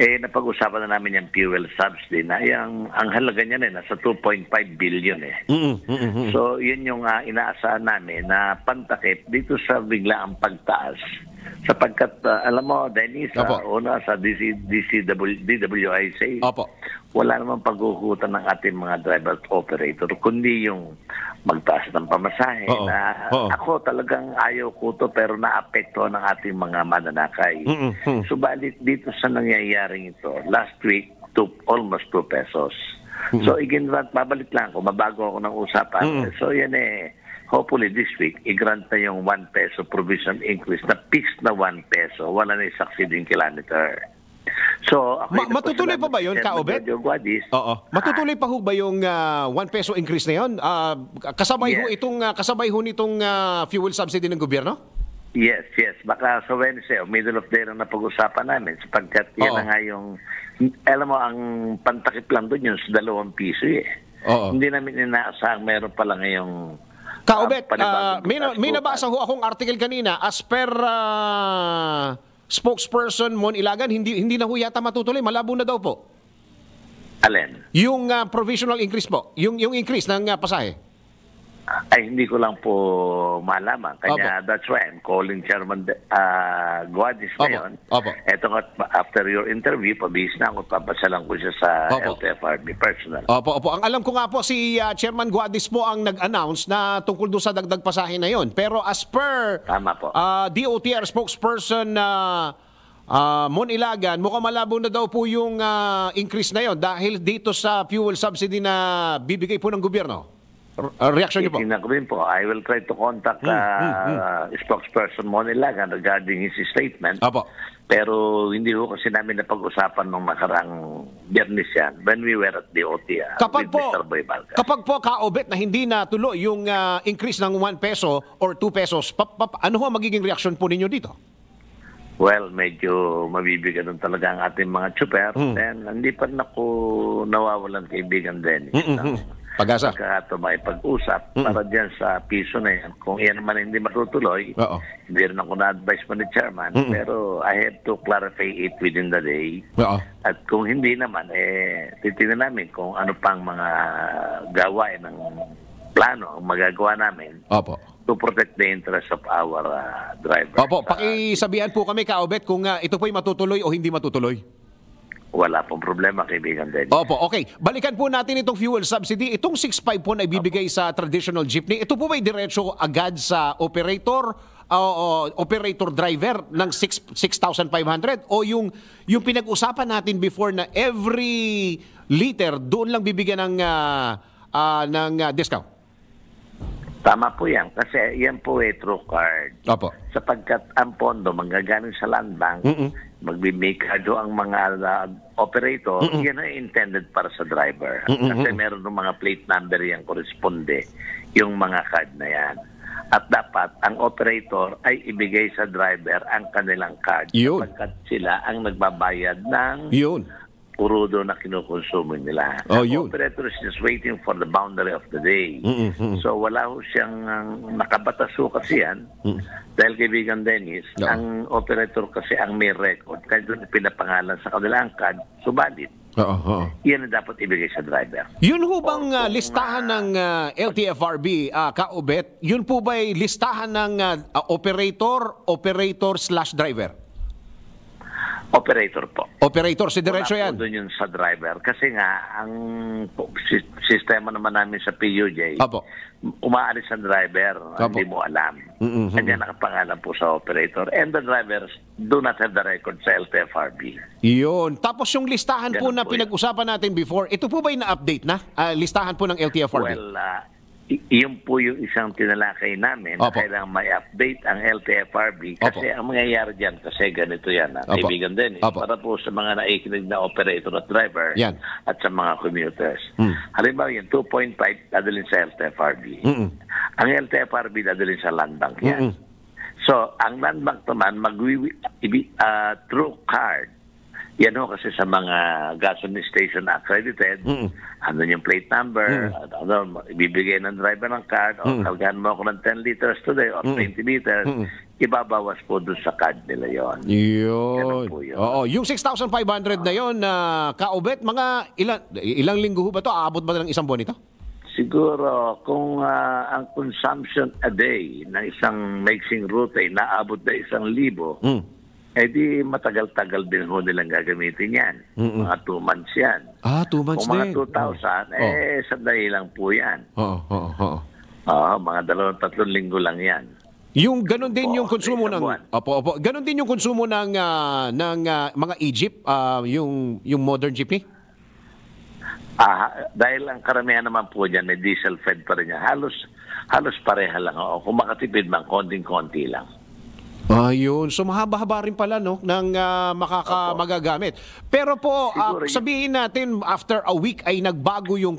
S7: Napag-usapan na namin yung fuel subsidy na ang halaga niya na nasa 2.5 billion eh. So, yun yung inaasahan namin na pantakip dito sa biglaang pagtaas. Sapagkat, alam mo, Dennis, una sa DWIZ, wala namang paghuhutan ng ating mga driver operator, kundi yung magtaas ng pamasahe ako talagang ayaw ko to pero naapekto ng ating mga mananakay. Subalit dito sa nangyayaring ito, last week, almost 2 pesos. So, again, babalik lang ako, mabago ako ng usapan. So, yan hopefully this week, i-grant na yung 1 peso provision increase na fixed na 1 peso. Wala na yung succeeding kilometer. So,
S2: matutuloy pa ba yun, Kaobet? Oo. Matutuloy pa ho ba yung 1 peso increase na yun? Kasabay ho nitong fuel subsidy ng gobyerno?
S7: Yes. Baka sa Wednesday, middle of day na napag-usapan namin sapagkat yan na nga yung, alam mo, ang pantakip lang doon yun sa 2 piso eh. Hindi namin inaasahang meron pala ngayong
S2: Kaobet, may nabasa ho akong article kanina, as per spokesperson Mon Ilagan, hindi na ho yata matutuloy, malabo na daw po.
S7: Alin?
S2: Yung provisional increase po, yung increase ng pasahe.
S7: Ay, hindi ko lang po malaman. Kanya, that's why I'm calling Chairman Guadis ngayon. Eto nga, after your interview, pabihis na ako, papasalan ko siya sa LTFRB personal.
S2: Opo. Ang alam ko nga po, si Chairman Guadis po ang nag-announce na tungkol doon sa dagdag pasahe na yon. Pero as per DOTR spokesperson Mon Ilagan, mukhang malabo na daw po yung increase na yon dahil dito sa fuel subsidy na bibigay po ng gobyerno. Reaction niyo po?
S7: Tingnan ko rin po. I will try to contact spokesperson Mon Ilagan regarding his statement. Pero hindi ko kasi namin napag-usapan nung nakarang Biyernes yan when we were at the OTR with Mr. Boy Balcas.
S2: Kapag po, Kaobet, na hindi natuloy yung increase ng 1 peso or 2 pesos, ano ho magiging reaction po ninyo dito?
S7: Well, medyo mabibigan talaga ang ating mga tsuper. And hindi pa rin ako nawawalan kaibigan din.
S2: Pag-asa.
S7: Pagkakato makipag-usap para dyan sa piso na yan. Kung yan naman hindi matutuloy, hindi rin ako na-advise pa ni Chairman, pero I have to clarify it within the day. At kung hindi naman, titignan namin kung ano pang mga gawain ng plano ang magagawa namin to protect the interest of our drivers.
S2: Pakisabihan po kami, Kaobet, kung ito po'y matutuloy o hindi matutuloy.
S7: Wala pong problema, kaibigan din.
S2: Okay. Balikan po natin itong fuel subsidy. Itong 6.5 po na ibibigay sa traditional jeepney, ito po ba'y diretso agad sa operator operator driver ng 6,500 o yung pinag-usapan natin before na every liter doon lang bibigyan ng discount?
S7: Tama po yan. Kasi yan po true card. Sapagkat ang pondo manggagaling sa land bank, magbibigay kado ang mga operator, yan ay intended para sa driver. Kasi meron ng mga plate number yan koresponde, yung mga card na yan. At dapat ang operator ay ibigay sa driver ang kanilang card sapagkat sila ang nagbabayad ng purudo na kinukonsumo nila. Ang operator is just waiting for the boundary of the day. So wala ho siyang nakabataso kasi yan. Dahil kaibigan Dennis, ang operator kasi ang may record. Kaya doon pinapangalan sa kanilang card, subalit. Yan ang dapat ibigay sa driver.
S2: Yun ho bang listahan ng LTFRB, Kaobet? Yun po ba'y listahan ng operator/driver?
S7: Operator po.
S2: Operator, si diretso yan.
S7: Wala po doon yun sa driver. Kasi nga, ang sistema naman namin sa PUJ, umaalis ang driver. Hindi mo alam. Kanya nakapangalan po sa operator. And the drivers do not have the record sa LTFRB.
S2: Yun. Tapos yung listahan po na pinag-usapan natin before, ito po ba'y na-update na? Listahan po ng LTFRB?
S7: Well, iyon po yung isang tinalakay namin na kailangan may update ang LTFRB kasi ang mangyayari dyan kasi ganito yan kaibigan din para po sa mga naikinig na operator at driver at sa mga commuters. Halimbawa yung 2.5 dadalhin sa LTFRB. Ang LTFRB dadalhin sa land bank yan. So ang land bank naman through card. Yan ho kasi sa mga gasoline station accredited, andun yung plate number, ibibigay ng driver ng card, o kargahan mo ako ng 10 liters today or 20 liters, ibabawas po doon sa card nila yon.
S2: Yun. Yung 6,500 na yon, Kaobet, mga ilang linggo ba ito? Aabot ba ng isang buwan ito?
S7: Siguro, kung ang consumption a day ng isang mixing route ay naabot na 1,000, di matagal-tagal din ho nilang gagamitin yan. Mga 2 months yan.
S2: 2 months
S7: din. Kung mga 2,000, sandali lang po yan. Mga 2-3 linggo lang yan.
S2: Yung ganun din yung konsumo ng ganun din yung konsumo ng mga e-jeep, yung modern jeepney?
S7: Dahil ang karamihan naman po dyan may diesel fed pa rin yan. Halos pareha lang. Kung makatipid man, konting-konti lang.
S2: Ayun. So mahaba-haba rin pala no ng magagamit. Pero po
S7: Siguro
S2: sabihin natin after a week ay nagbago yung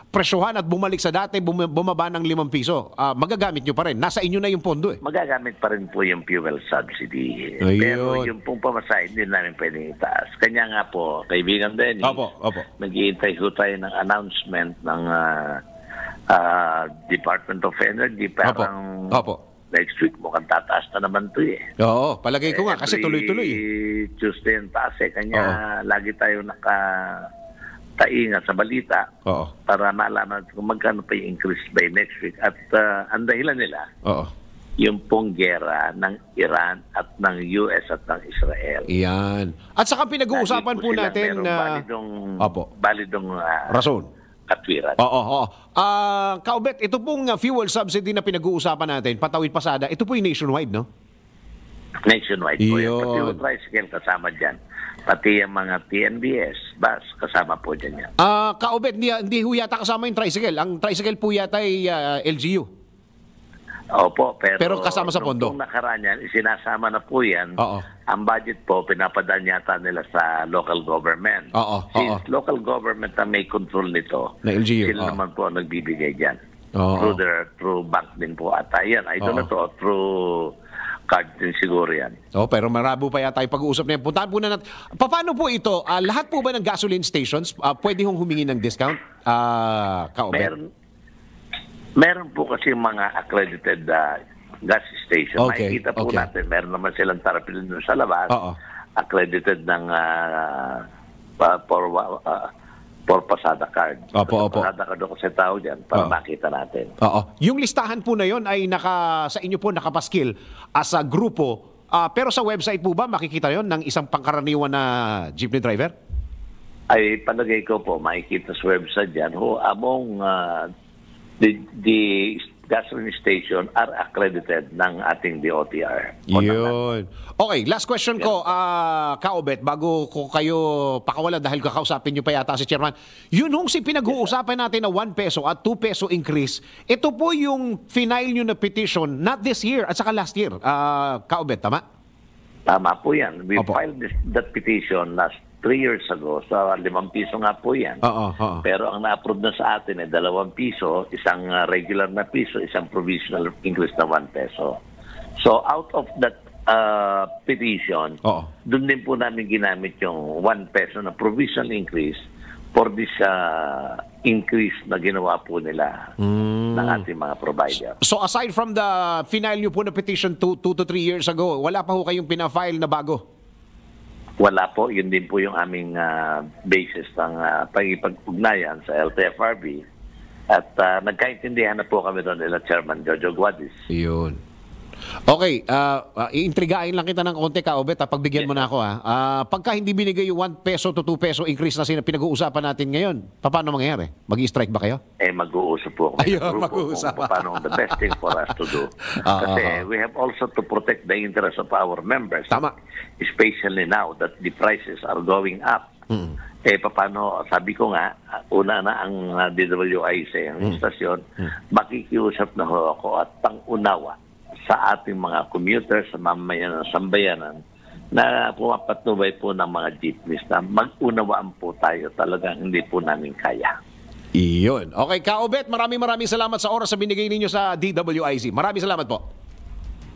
S2: presyohan at bumalik sa dati bumaba ng 5 piso. Magagamit nyo pa rin. Nasa inyo na yung pondo eh.
S7: Magagamit pa rin po yung fuel subsidy.
S2: Ayun.
S7: Pero yung pong pamasahe, hindi namin pwedeng itaas. Kanya nga po, kaibigan Dennis,
S2: Opo.
S7: nag-iintay ho tayo ng announcement ng Department of Energy. Parang
S2: Opo.
S7: next week mukhang tataas na naman ito eh.
S2: Oo, palagay ko nga kasi tuloy-tuloy.
S7: Tuesday ang taas eh. Kanya lagi tayo tainga sa balita para malaman kung magkano pa yung increase by next week. At ang dahilan nila, yung pong gera ng Iran at ng US at ng Israel.
S2: Iyan. At saka pinag-uusapan po natin na
S7: balidong
S2: rason.
S7: Katwiran.
S2: Oo. Kaubet, ito pong fuel subsidy na pinag-uusapan natin, patawid pasada, ito po yung nationwide, no?
S7: Nationwide po yan. Pati yung tricycle kasama dyan. Pati yung mga TNBS, bus, kasama po dyan yan.
S2: Kaubet, hindi ho yata kasama yung tricycle. Ang tricycle po yata ay LGU.
S7: Opo, pero
S2: kasama sa pondo.
S7: Nung nakaraan yan, isinasama na po yan. Ang budget po, pinapadaan yata nila sa local government. Since local government na may control nito,
S2: na LGU,
S7: sila naman po ang nagbibigay dyan. Through bank din po ata. Yan, I don't know through card din siguro yan.
S2: Pero marabo pa yata yung pag-uusap na yan. Puntahan po na natin. Paano po ito? Lahat po ba ng gasoline stations pwede hong humingi ng discount? Kaubet?
S7: Meron po kasi mga accredited gas station. Makikita po natin, meron naman silang tarapilin doon sa labas. Accredited ng for pasada card. Pasada card ako sa tao dyan para makita natin.
S2: Yung listahan po na yon ay sa inyo po nakapaskil as a grupo. Pero sa website po ba makikita yon ng isang pangkaraniwan na jeepney driver?
S7: Ay palagay ko po, makikita sa website dyan. Among the gasoline station are accredited ng ating DOTR.
S2: Yun. Okay, last question ko, Kaubet, bago ko kayo pakawala dahil kakausapin nyo pa yata si Chairman. Yun hong pinag-uusapan natin na 1 peso at 2 peso increase, ito po yung final nyo na petition, not this year at saka last year. Kaubet, tama?
S7: Tama po yan. We filed that petition last 3 years ago. Sa 5 piso nga po yan. Pero ang na-approve na sa atin ay 2 piso, isang regular na piso, isang provisional increase na 1 peso. So out of that petition, doon din po namin ginamit yung 1 peso na provisional increase for this increase na ginawa po nila ng ating mga provider.
S2: So aside from the final nyo po na petition 2 to 3 years ago, wala pa ho kayong pinafile na bago?
S7: Wala po. Yun din po yung aming basis ng pag-ipag-ugnayan sa LTFRB. At nagkaintindihan na po kami doon nila Chairman Jojo Guadis.
S2: Yun. Okay, iintrigain lang kita ng konti, Kaubet, pagbigyan mo na ako. Pagka hindi binigay yung 1 peso to 2 peso increase na pinag-uusapan natin ngayon, paano mangyayari? Mag-i-strike ba kayo?
S7: Mag-uusap po kami.
S2: Mag-uusap.
S7: Paano the best thing for us to do. Kasi we have also to protect the interest of our members.
S2: Tama.
S7: Especially now that the prices are going up. Paano, sabi ko nga, una na ang DWIC, ang istasyon, makikiusap na ho ako at pang-unawa sa ating mga commuters, sa mamayan ng sambayanan, na pumapatnubay po ng mga jeepneys na mag-unawaan po tayo, talagang hindi po namin kaya.
S2: Iyon. Okay, Kaubet, maraming salamat sa oras na binigay ninyo sa DWIC. Maraming salamat po.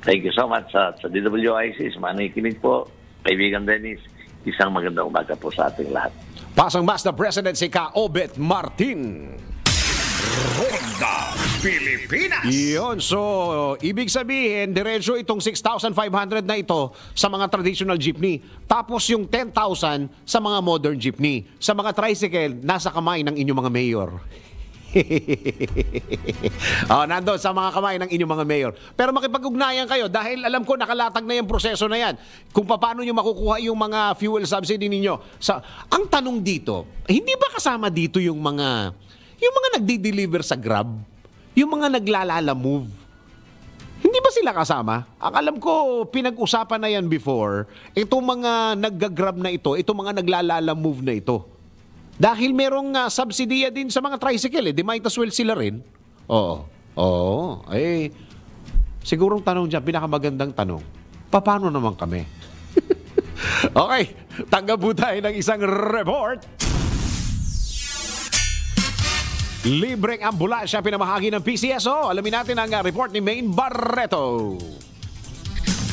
S7: Thank you so much sa DWIC. Manikinig po, kaibigan Dennis. Isang magandang umaga po sa ating lahat.
S2: Pasang Mazda President si Kaubet Martin.
S3: Ronda Pilipinas.
S2: Iyon. So, ibig sabihin, diretso itong 6,500 na ito sa mga traditional jeepney. Tapos yung 10,000 sa mga modern jeepney. Sa mga tricycle, nasa kamay ng inyong mga mayor. Nandun sa mga kamay ng inyong mga mayor. Pero makipag-ugnayan kayo dahil alam ko nakalatag na yung proseso na yan. Kung paano nyo makukuha yung mga fuel subsidy ninyo. Ang tanong dito, hindi ba kasama dito yung mga nagdi-deliver sa Grab? Yung mga naglalala move? Hindi ba sila kasama? Ang alam ko, pinag-usapan na yan before. Itong mga nag-Grab na ito, itong mga naglalala move na ito. Dahil merong subsidiya din sa mga tricycle, di might as well sila rin. sigurong tanong dyan, pinakamagandang tanong, paano naman kami? Okay, tanggap po tayo ng isang report. Libreng ambulansya pinamahagi ng PCSO. Alamin natin ang report ni Maine Barreto.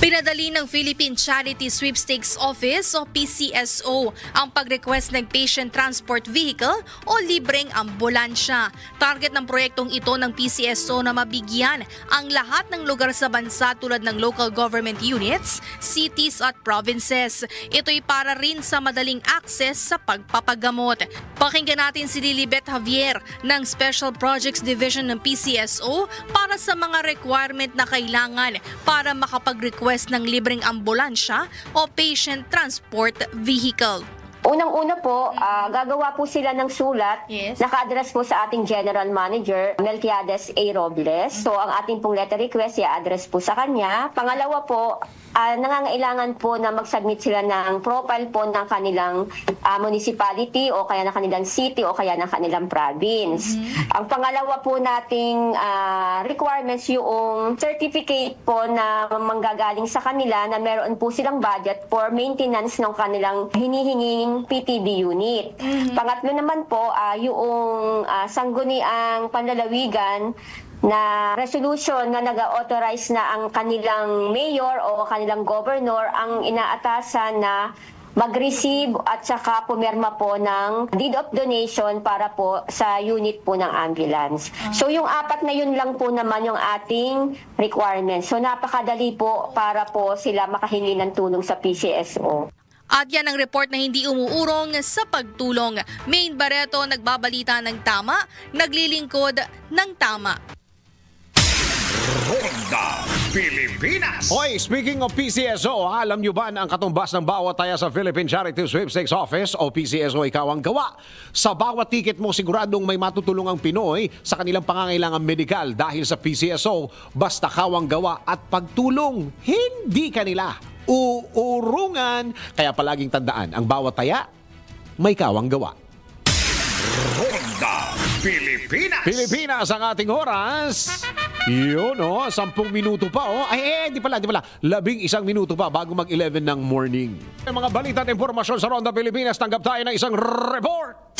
S8: Pinadali ng Philippine Charity Sweepstakes Office o PCSO ang pag-request ng Patient Transport Vehicle o libreng ambulansya. Target ng proyektong ito ng PCSO na mabigyan ang lahat ng lugar sa bansa tulad ng local government units, cities at provinces. Ito'y para rin sa madaling access sa pagpapagamot. Pakinggan natin si Lilibet Javier ng Special Projects Division ng PCSO para sa mga requirement na kailangan para makapag-request ng libreng ambulansya o patient transport vehicle.
S9: Unang-una po, gagawa po sila ng sulat.
S8: Yes.
S9: Naka-address po sa ating General Manager, Melquiades A. Robles. So, ang ating pong letter request, i-address po sa kanya. Pangalawa po, nangangailangan po na mag-submit sila ng profile po ng kanilang municipality o kaya ng kanilang city o kaya ng kanilang province. Ang pangalawa po nating requirements, yung certificate po na manggagaling sa kanila na meron po silang budget for maintenance ng kanilang hinihinging PTB unit. Pangatlo naman po, yung sangguniang panlalawigan na resolution na nag-authorize na ang kanilang mayor o kanilang governor ang inaatasan na mag-receive at saka pumirma po ng deed of donation para po sa unit po ng ambulance. So yung apat na yun lang po naman yung ating requirements. So napakadali po para po sila makahingi ng tulong sa PCSO.
S8: At yan ang report na hindi umuurong sa pagtulong. Maine Barreto nagbabalita ng tama, naglilingkod ng tama.
S3: Ronda Pilipinas.
S2: Hoy, speaking of PCSO, alam nyo ba na ang katumbas ng bawat taya sa Philippine Charity Sweepstakes Office o PCSO ikaw ang gawa? Sa bawat ticket mo, siguradong may matutulong ang Pinoy sa kanilang pangangailangan medikal dahil sa PCSO, basta kawang gawa at pagtulong, hindi kanila uurungan. Kaya palaging tandaan, ang bawat taya, may kawang gawa.
S3: Ronda Pilipinas.
S2: Pilipinas ang ating oras. Yun, 10 minuto pa, di pala. 11 minuto pa bago mag-11 ng morning. Mga balita at impormasyon sa Ronda Pilipinas, tanggap tayo ng isang report.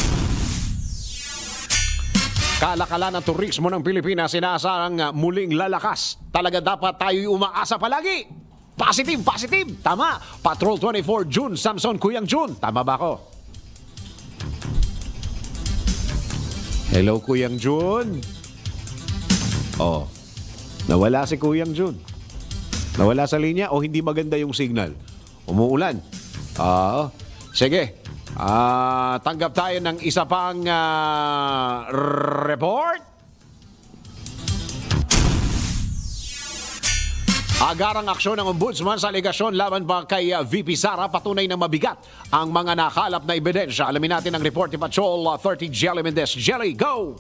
S2: Kalakalan ng turismo ng Pilipinas, inaasahang muling lalakas. Talaga dapat tayo'y umaasa palagi. Positive. Tama. Patrol 24, June, Samson, Kuyang June. Tama ba ako? Hello, Kuyang June. Nawala si Kuyang June. Nawala sa linya o hindi maganda yung signal? Umuulan. Sige. Tanggap tayo ng isa pang report. Agarang aksyon ng Ombudsman sa aligasyon laban pa kay VP Sara, patunay na mabigat ang mga nakalap na ebidensya. Alamin natin ang report ni Patrol 30 Jelly Mendez. Jelly, go!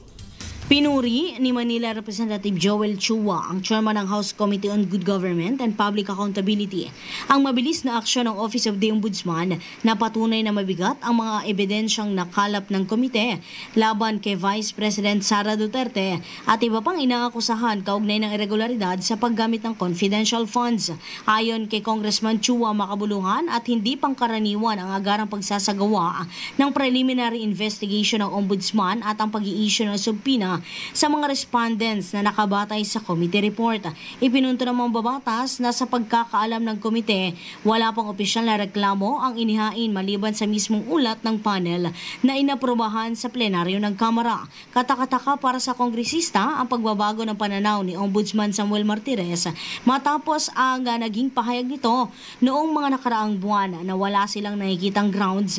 S10: Pinuri ni Manila Representative Joel Chua, ang chairman ng House Committee on Good Government and Public Accountability, ang mabilis na aksyon ng Office of the Ombudsman na patunay na mabigat ang mga ebidensyang nakalap ng komite laban kay Vice President Sara Duterte at iba pang inaakusahan kaugnay ng irregularidad sa paggamit ng confidential funds. Ayon kay Congressman Chua, makabuluhan at hindi pangkaraniwan ang agarang pagsasagawa ng preliminary investigation ng Ombudsman at ang pag-i-issue ng subpoena sa mga respondents na nakabatay sa committee report. Ipinunto namang babatas na sa pagkakaalam ng komite, wala pang opisyal na reklamo ang inihain maliban sa mismong ulat ng panel na inaprobahan sa plenaryo ng Kamara. Katakataka para sa kongresista ang pagbabago ng pananaw ni Ombudsman Samuel Martires matapos ang naging pahayag nito noong mga nakaraang buwan na wala silang nakikitang grounds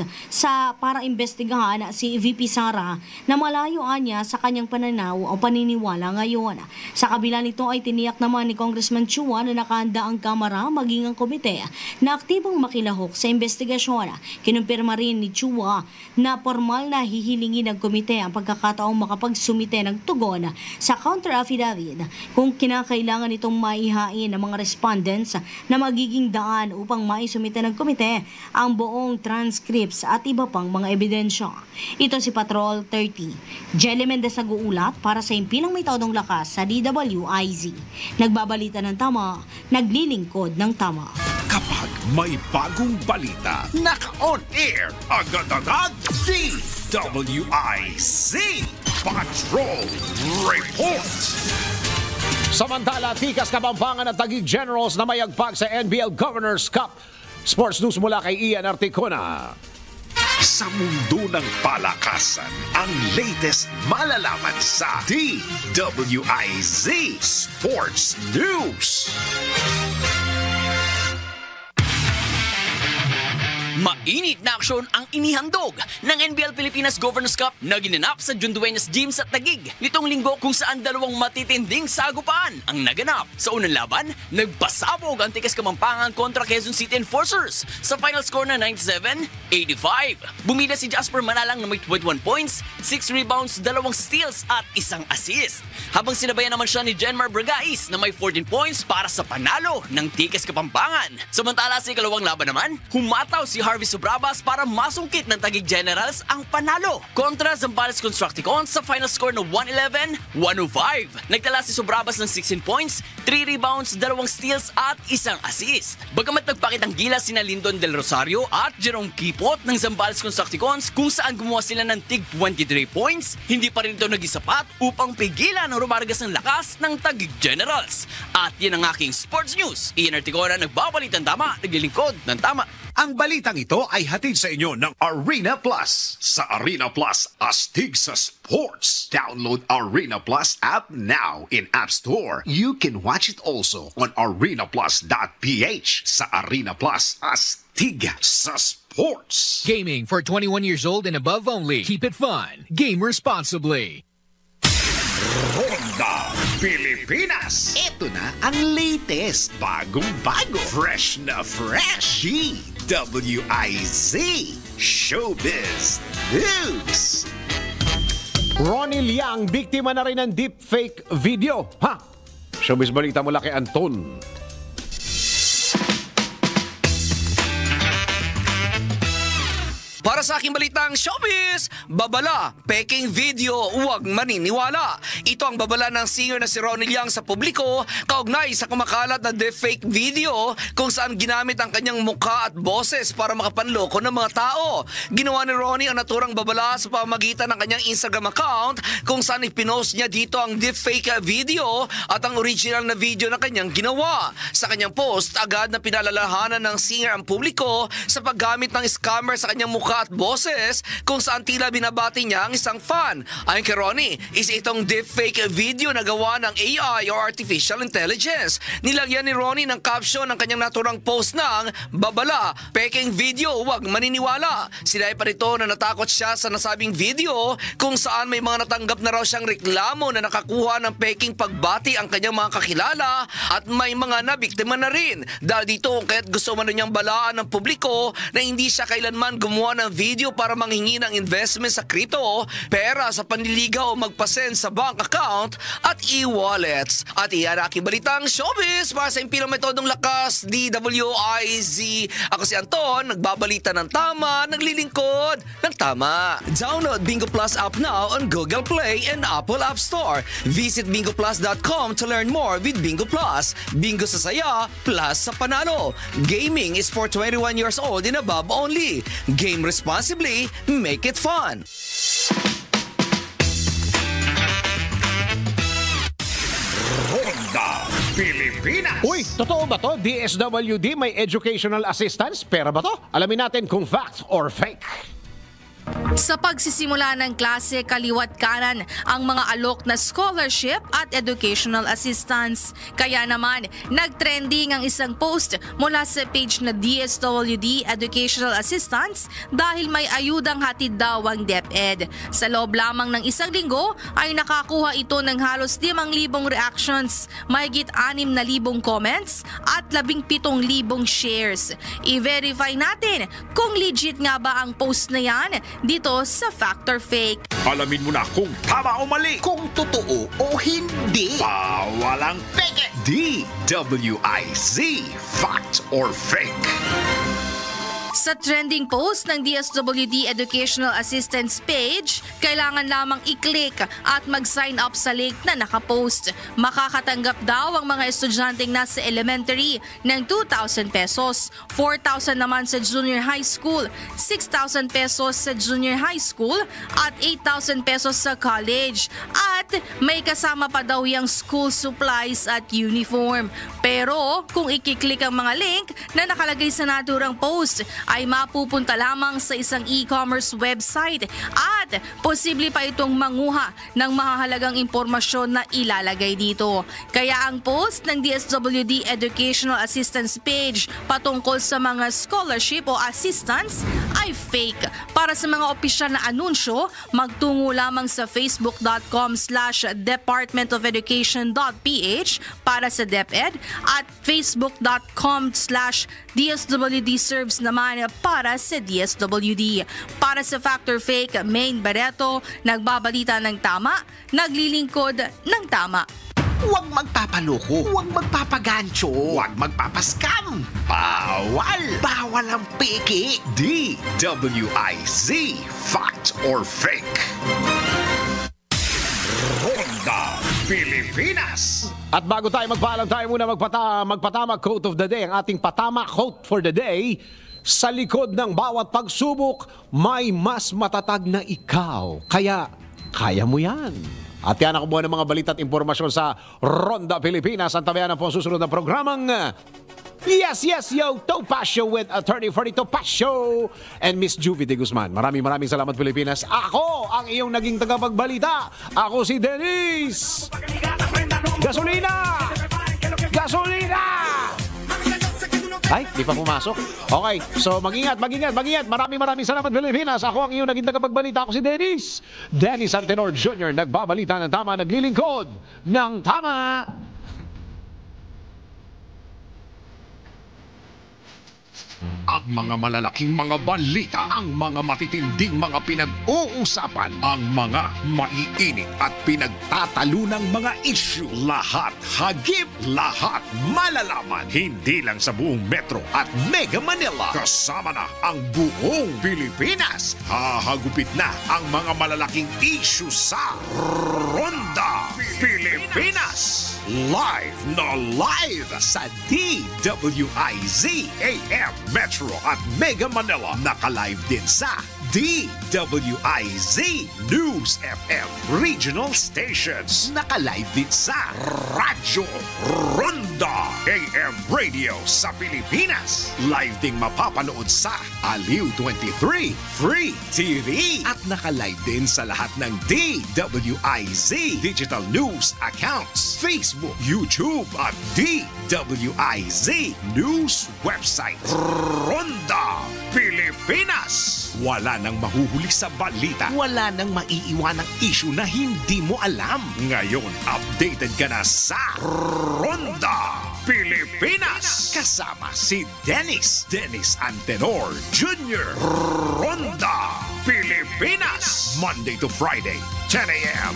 S10: para imbestigahan si VP Sara na malayuan niya sa kanyang pananaw o paniniwala ngayon. Sa kabila nito ay tiniyak naman ni Congressman Chua na nakahanda ang Kamara maging ang komite na aktibong makilahok sa investigasyon. Kinumpirma rin ni Chua na formal na hihilingin ng komite ang pagkakataong makapagsumite ng tugon sa counter-affidavit kung kinakailangan itong maihain ng mga respondents na magiging daan upang maisumite ng komite ang buong transcripts at iba pang mga ebidensya. Ito si Patrol 30. Jelly Mendez nag-uulat ulat para sa impilang may todong lakas sa DWIZ. Nagbabalita ng tama, naglilingkod ng tama.
S3: Kapag may bagong balita, naka-on air, agad-agad, DWIZ Patrol Report.
S2: Samantala, tikas Kapampangan at Taguig Generals na mayagpag sa NBL Governors Cup. Sports News mula kay Ian Articona.
S3: Sa mundo ng palakasan, ang latest malalaman sa DWIZ Sports News.
S11: Mainit na aksyon ang inihandog ng NBL Pilipinas Governors Cup na ginanap sa Jundueñas Gym sa Taguig nitong linggo, kung saan dalawang matitinding sagupaan ang naganap. Sa unang laban, nagpasabog ang Tikas Kapampangan kontra Quezon City Enforcers sa final score na 97-85. Bumida si Jasper Manalang na may 21 points, 6 rebounds, 2 steals at 1 assist. Habang sinabayan naman siya ni Jenmar Bragais na may 14 points para sa panalo ng Tikas Kapampangan. Samantala sa ikalawang laban naman, humataw si Harvey Sobrabas para masungkit ng Taguig Generals ang panalo kontra Zambales Constructicons sa final score na 111-105. Nagtala si Sobrabas ng 16 points, 3 rebounds, 2 steals at 1 assist. Bagamat nagpakitang gilas sina Lindon Del Rosario at Jerome Kipot ng Zambales Constructicons kung saan gumawa sila ng tig 23 points, hindi pa rin ito nagisapat upang pigilan ang rumargas ng lakas ng Taguig Generals. At yan ang aking sports news. Ian Articona, nagbabalit ng tama, naglilingkod ng tama.
S3: Ang balitang ito ay hatid sa inyo ng Arena Plus. Sa Arena Plus, astig sa sports. Download Arena Plus app now in App Store. You can watch it also on arenaplus.ph. Sa Arena Plus, astig sa sports.
S12: Gaming for 21 years old and above only. Keep it fun. Game responsibly.
S3: Ronda Pilipinas. Ito na ang latest, bagong-bago, fresh na fresh. DWIZ Showbiz News.
S2: Ronnie Liang, biktima na rin ng deepfake video. Ha? Showbiz balita mula kay Anton.
S13: Para sa aking balitang showbiz, babala, peking video, huwag maniniwala. Ito ang babala ng singer na si Ronnie Liang sa publiko kaugnay sa kumakalat na deepfake video kung saan ginamit ang kanyang mukha at boses para makapanloko ng mga tao. Ginawa ni Ronnie ang naturang babala sa pamamagitan ng kanyang Instagram account kung saan ipinost niya dito ang deepfake video at ang original na video na kanyang ginawa. Sa kanyang post, agad na pinalalahanan ng singer ang publiko sa paggamit ng scammer sa kanyang mukha at boses kung saan tila binabati niya ang isang fan. Ayon kay Ronnie, isa itong deepfake video na gawa ng AI or Artificial Intelligence. Nilagyan ni Ronnie ng caption ng kanyang naturang post ng babala, peking video, huwag maniniwala. Sinay pa rito na natakot siya sa nasabing video kung saan may mga natanggap na raw siyang reklamo na nakakuha ng peking pagbati ang kanyang mga kakilala at may mga nabiktima na rin. Dahil dito kaya't gusto man niyang balaan ng publiko na hindi siya kailanman gumawa ng video para manghingi ng investment sa crypto, pera sa panliligaw o magpasend sa bank account at e-wallets. At iyan aking balitang showbiz para sa impilang metodong lakas, DWIZ. Ako si Anton, nagbabalita ng tama, naglilingkod ng tama. Download Bingo Plus app now on Google Play and Apple App Store. Visit bingoplus.com to learn more with Bingo Plus. Bingo sa saya, plus sa panalo. Gaming is for 21 years old and above only. Game responsibly, make it fun.
S3: Ronda Pilipinas.
S2: Uy, totoo ba to? DSWD may educational assistance? Pera ba to? Alamin natin kung fact or fake.
S8: Sa pagsisimula ng klase, kaliwat kanan ang mga alok na scholarship at educational assistance. Kaya naman, nagtrending ang isang post mula sa page na DSWD Educational Assistance dahil may ayudang hatid daw ang DepEd. Sa loob lamang ng isang linggo ay nakakuha ito ng halos 5,000 reactions, mahigit 6,000 comments at 17,000 shares. I-verify natin kung legit nga ba ang post na yan dito sa Fact or Fake.
S3: Alamin mo na kung tama o mali, kung totoo o hindi. Bawalang peke. DWIZ Fact or Fake.
S8: Sa trending post ng DSWD Educational Assistance page, kailangan lamang i-click at mag-sign up sa link na nakapost. Makakatanggap daw ang mga estudyanteng nasa elementary ng 2,000 pesos, 4,000 naman sa junior high school, 6,000 pesos sa junior high school at 8,000 pesos sa college. At may kasama pa daw yung school supplies at uniform. Pero kung i-click ang mga link na nakalagay sa naturang post, ay mapupunta lamang sa isang e-commerce website at posible pa itong manguha ng mahahalagang impormasyon na ilalagay dito. Kaya ang post ng DSWD Educational Assistance page patungkol sa mga scholarship o assistance ay fake. Para sa mga opisyal na anunsyo, magtungo lamang sa facebook.com/departmentofeducation.ph para sa DepEd at facebook.com/DSWD serves naman para sa DSWD. Para sa Fact or Fake, Maine Barreto, nagbabalita ng tama, naglilingkod ng tama.
S14: Huwag magpapaloko, huwag magpapagancho, huwag magpapaskam. Bawal! Bawal ang peke.
S3: DWIZ, Fact or Fake. Ronda Pilipinas.
S2: At bago tayo magpaalam, tayo muna magpatama quote of the day. Ang ating patama quote for the day: sa likod ng bawat pagsubok, may mas matatag na ikaw. Kaya, kaya mo yan. At yan ako ng mga balita at impormasyon sa Ronda Pilipinas. Ang tabayanan po ang susunod na programang Yes, Yo, Topacio with Attorney Ferdy Topacio and Miss Juvie de Guzman. Maraming salamat, Pilipinas. Ako ang iyong naging tagapagbalita. Ako si Dennis. Gasolina! Gasolina! Ay, di pa pumasok. Okay, so mag-ingat. Maraming salamat, Pilipinas. Ako ang iyong naging tagapagbalita. Ako si Dennis. Dennis Antenor Jr. Nagbabalita ng tama, naglilingkod ng tama.
S3: Ang mga malalaking mga balita, ang mga matitinding mga pinag-uusapan, ang mga maiinit at pinagtatalunang mga issue. Lahat hagip, lahat malalaman. Hindi lang sa buong Metro at Mega Manila. Kasama na ang buong Pilipinas. Hahagupit na ang mga malalaking issue sa Ronda Pilipinas. Live na live sa DWIZ AM Metro at Mega Manila. Naka-live din sa DWIZ News FM Regional Stations. Naka-live din sa Radyo Ronda AM Radio sa Pilipinas. Live ding mapapanood sa Aliw 23 Free TV. At naka-live din sa lahat ng DWIZ Digital News accounts, Facebook, YouTube at DWIZ News website. Ronda Pilipinas. Wala nang mahuhuli sa balita. Wala nang maiiwanang issue na hindi mo alam. Ngayon, updated ka na sa Ronda Pilipinas. Kasama si Dennis Antenor Jr. Ronda Pilipinas. Monday to Friday, 10 a.m.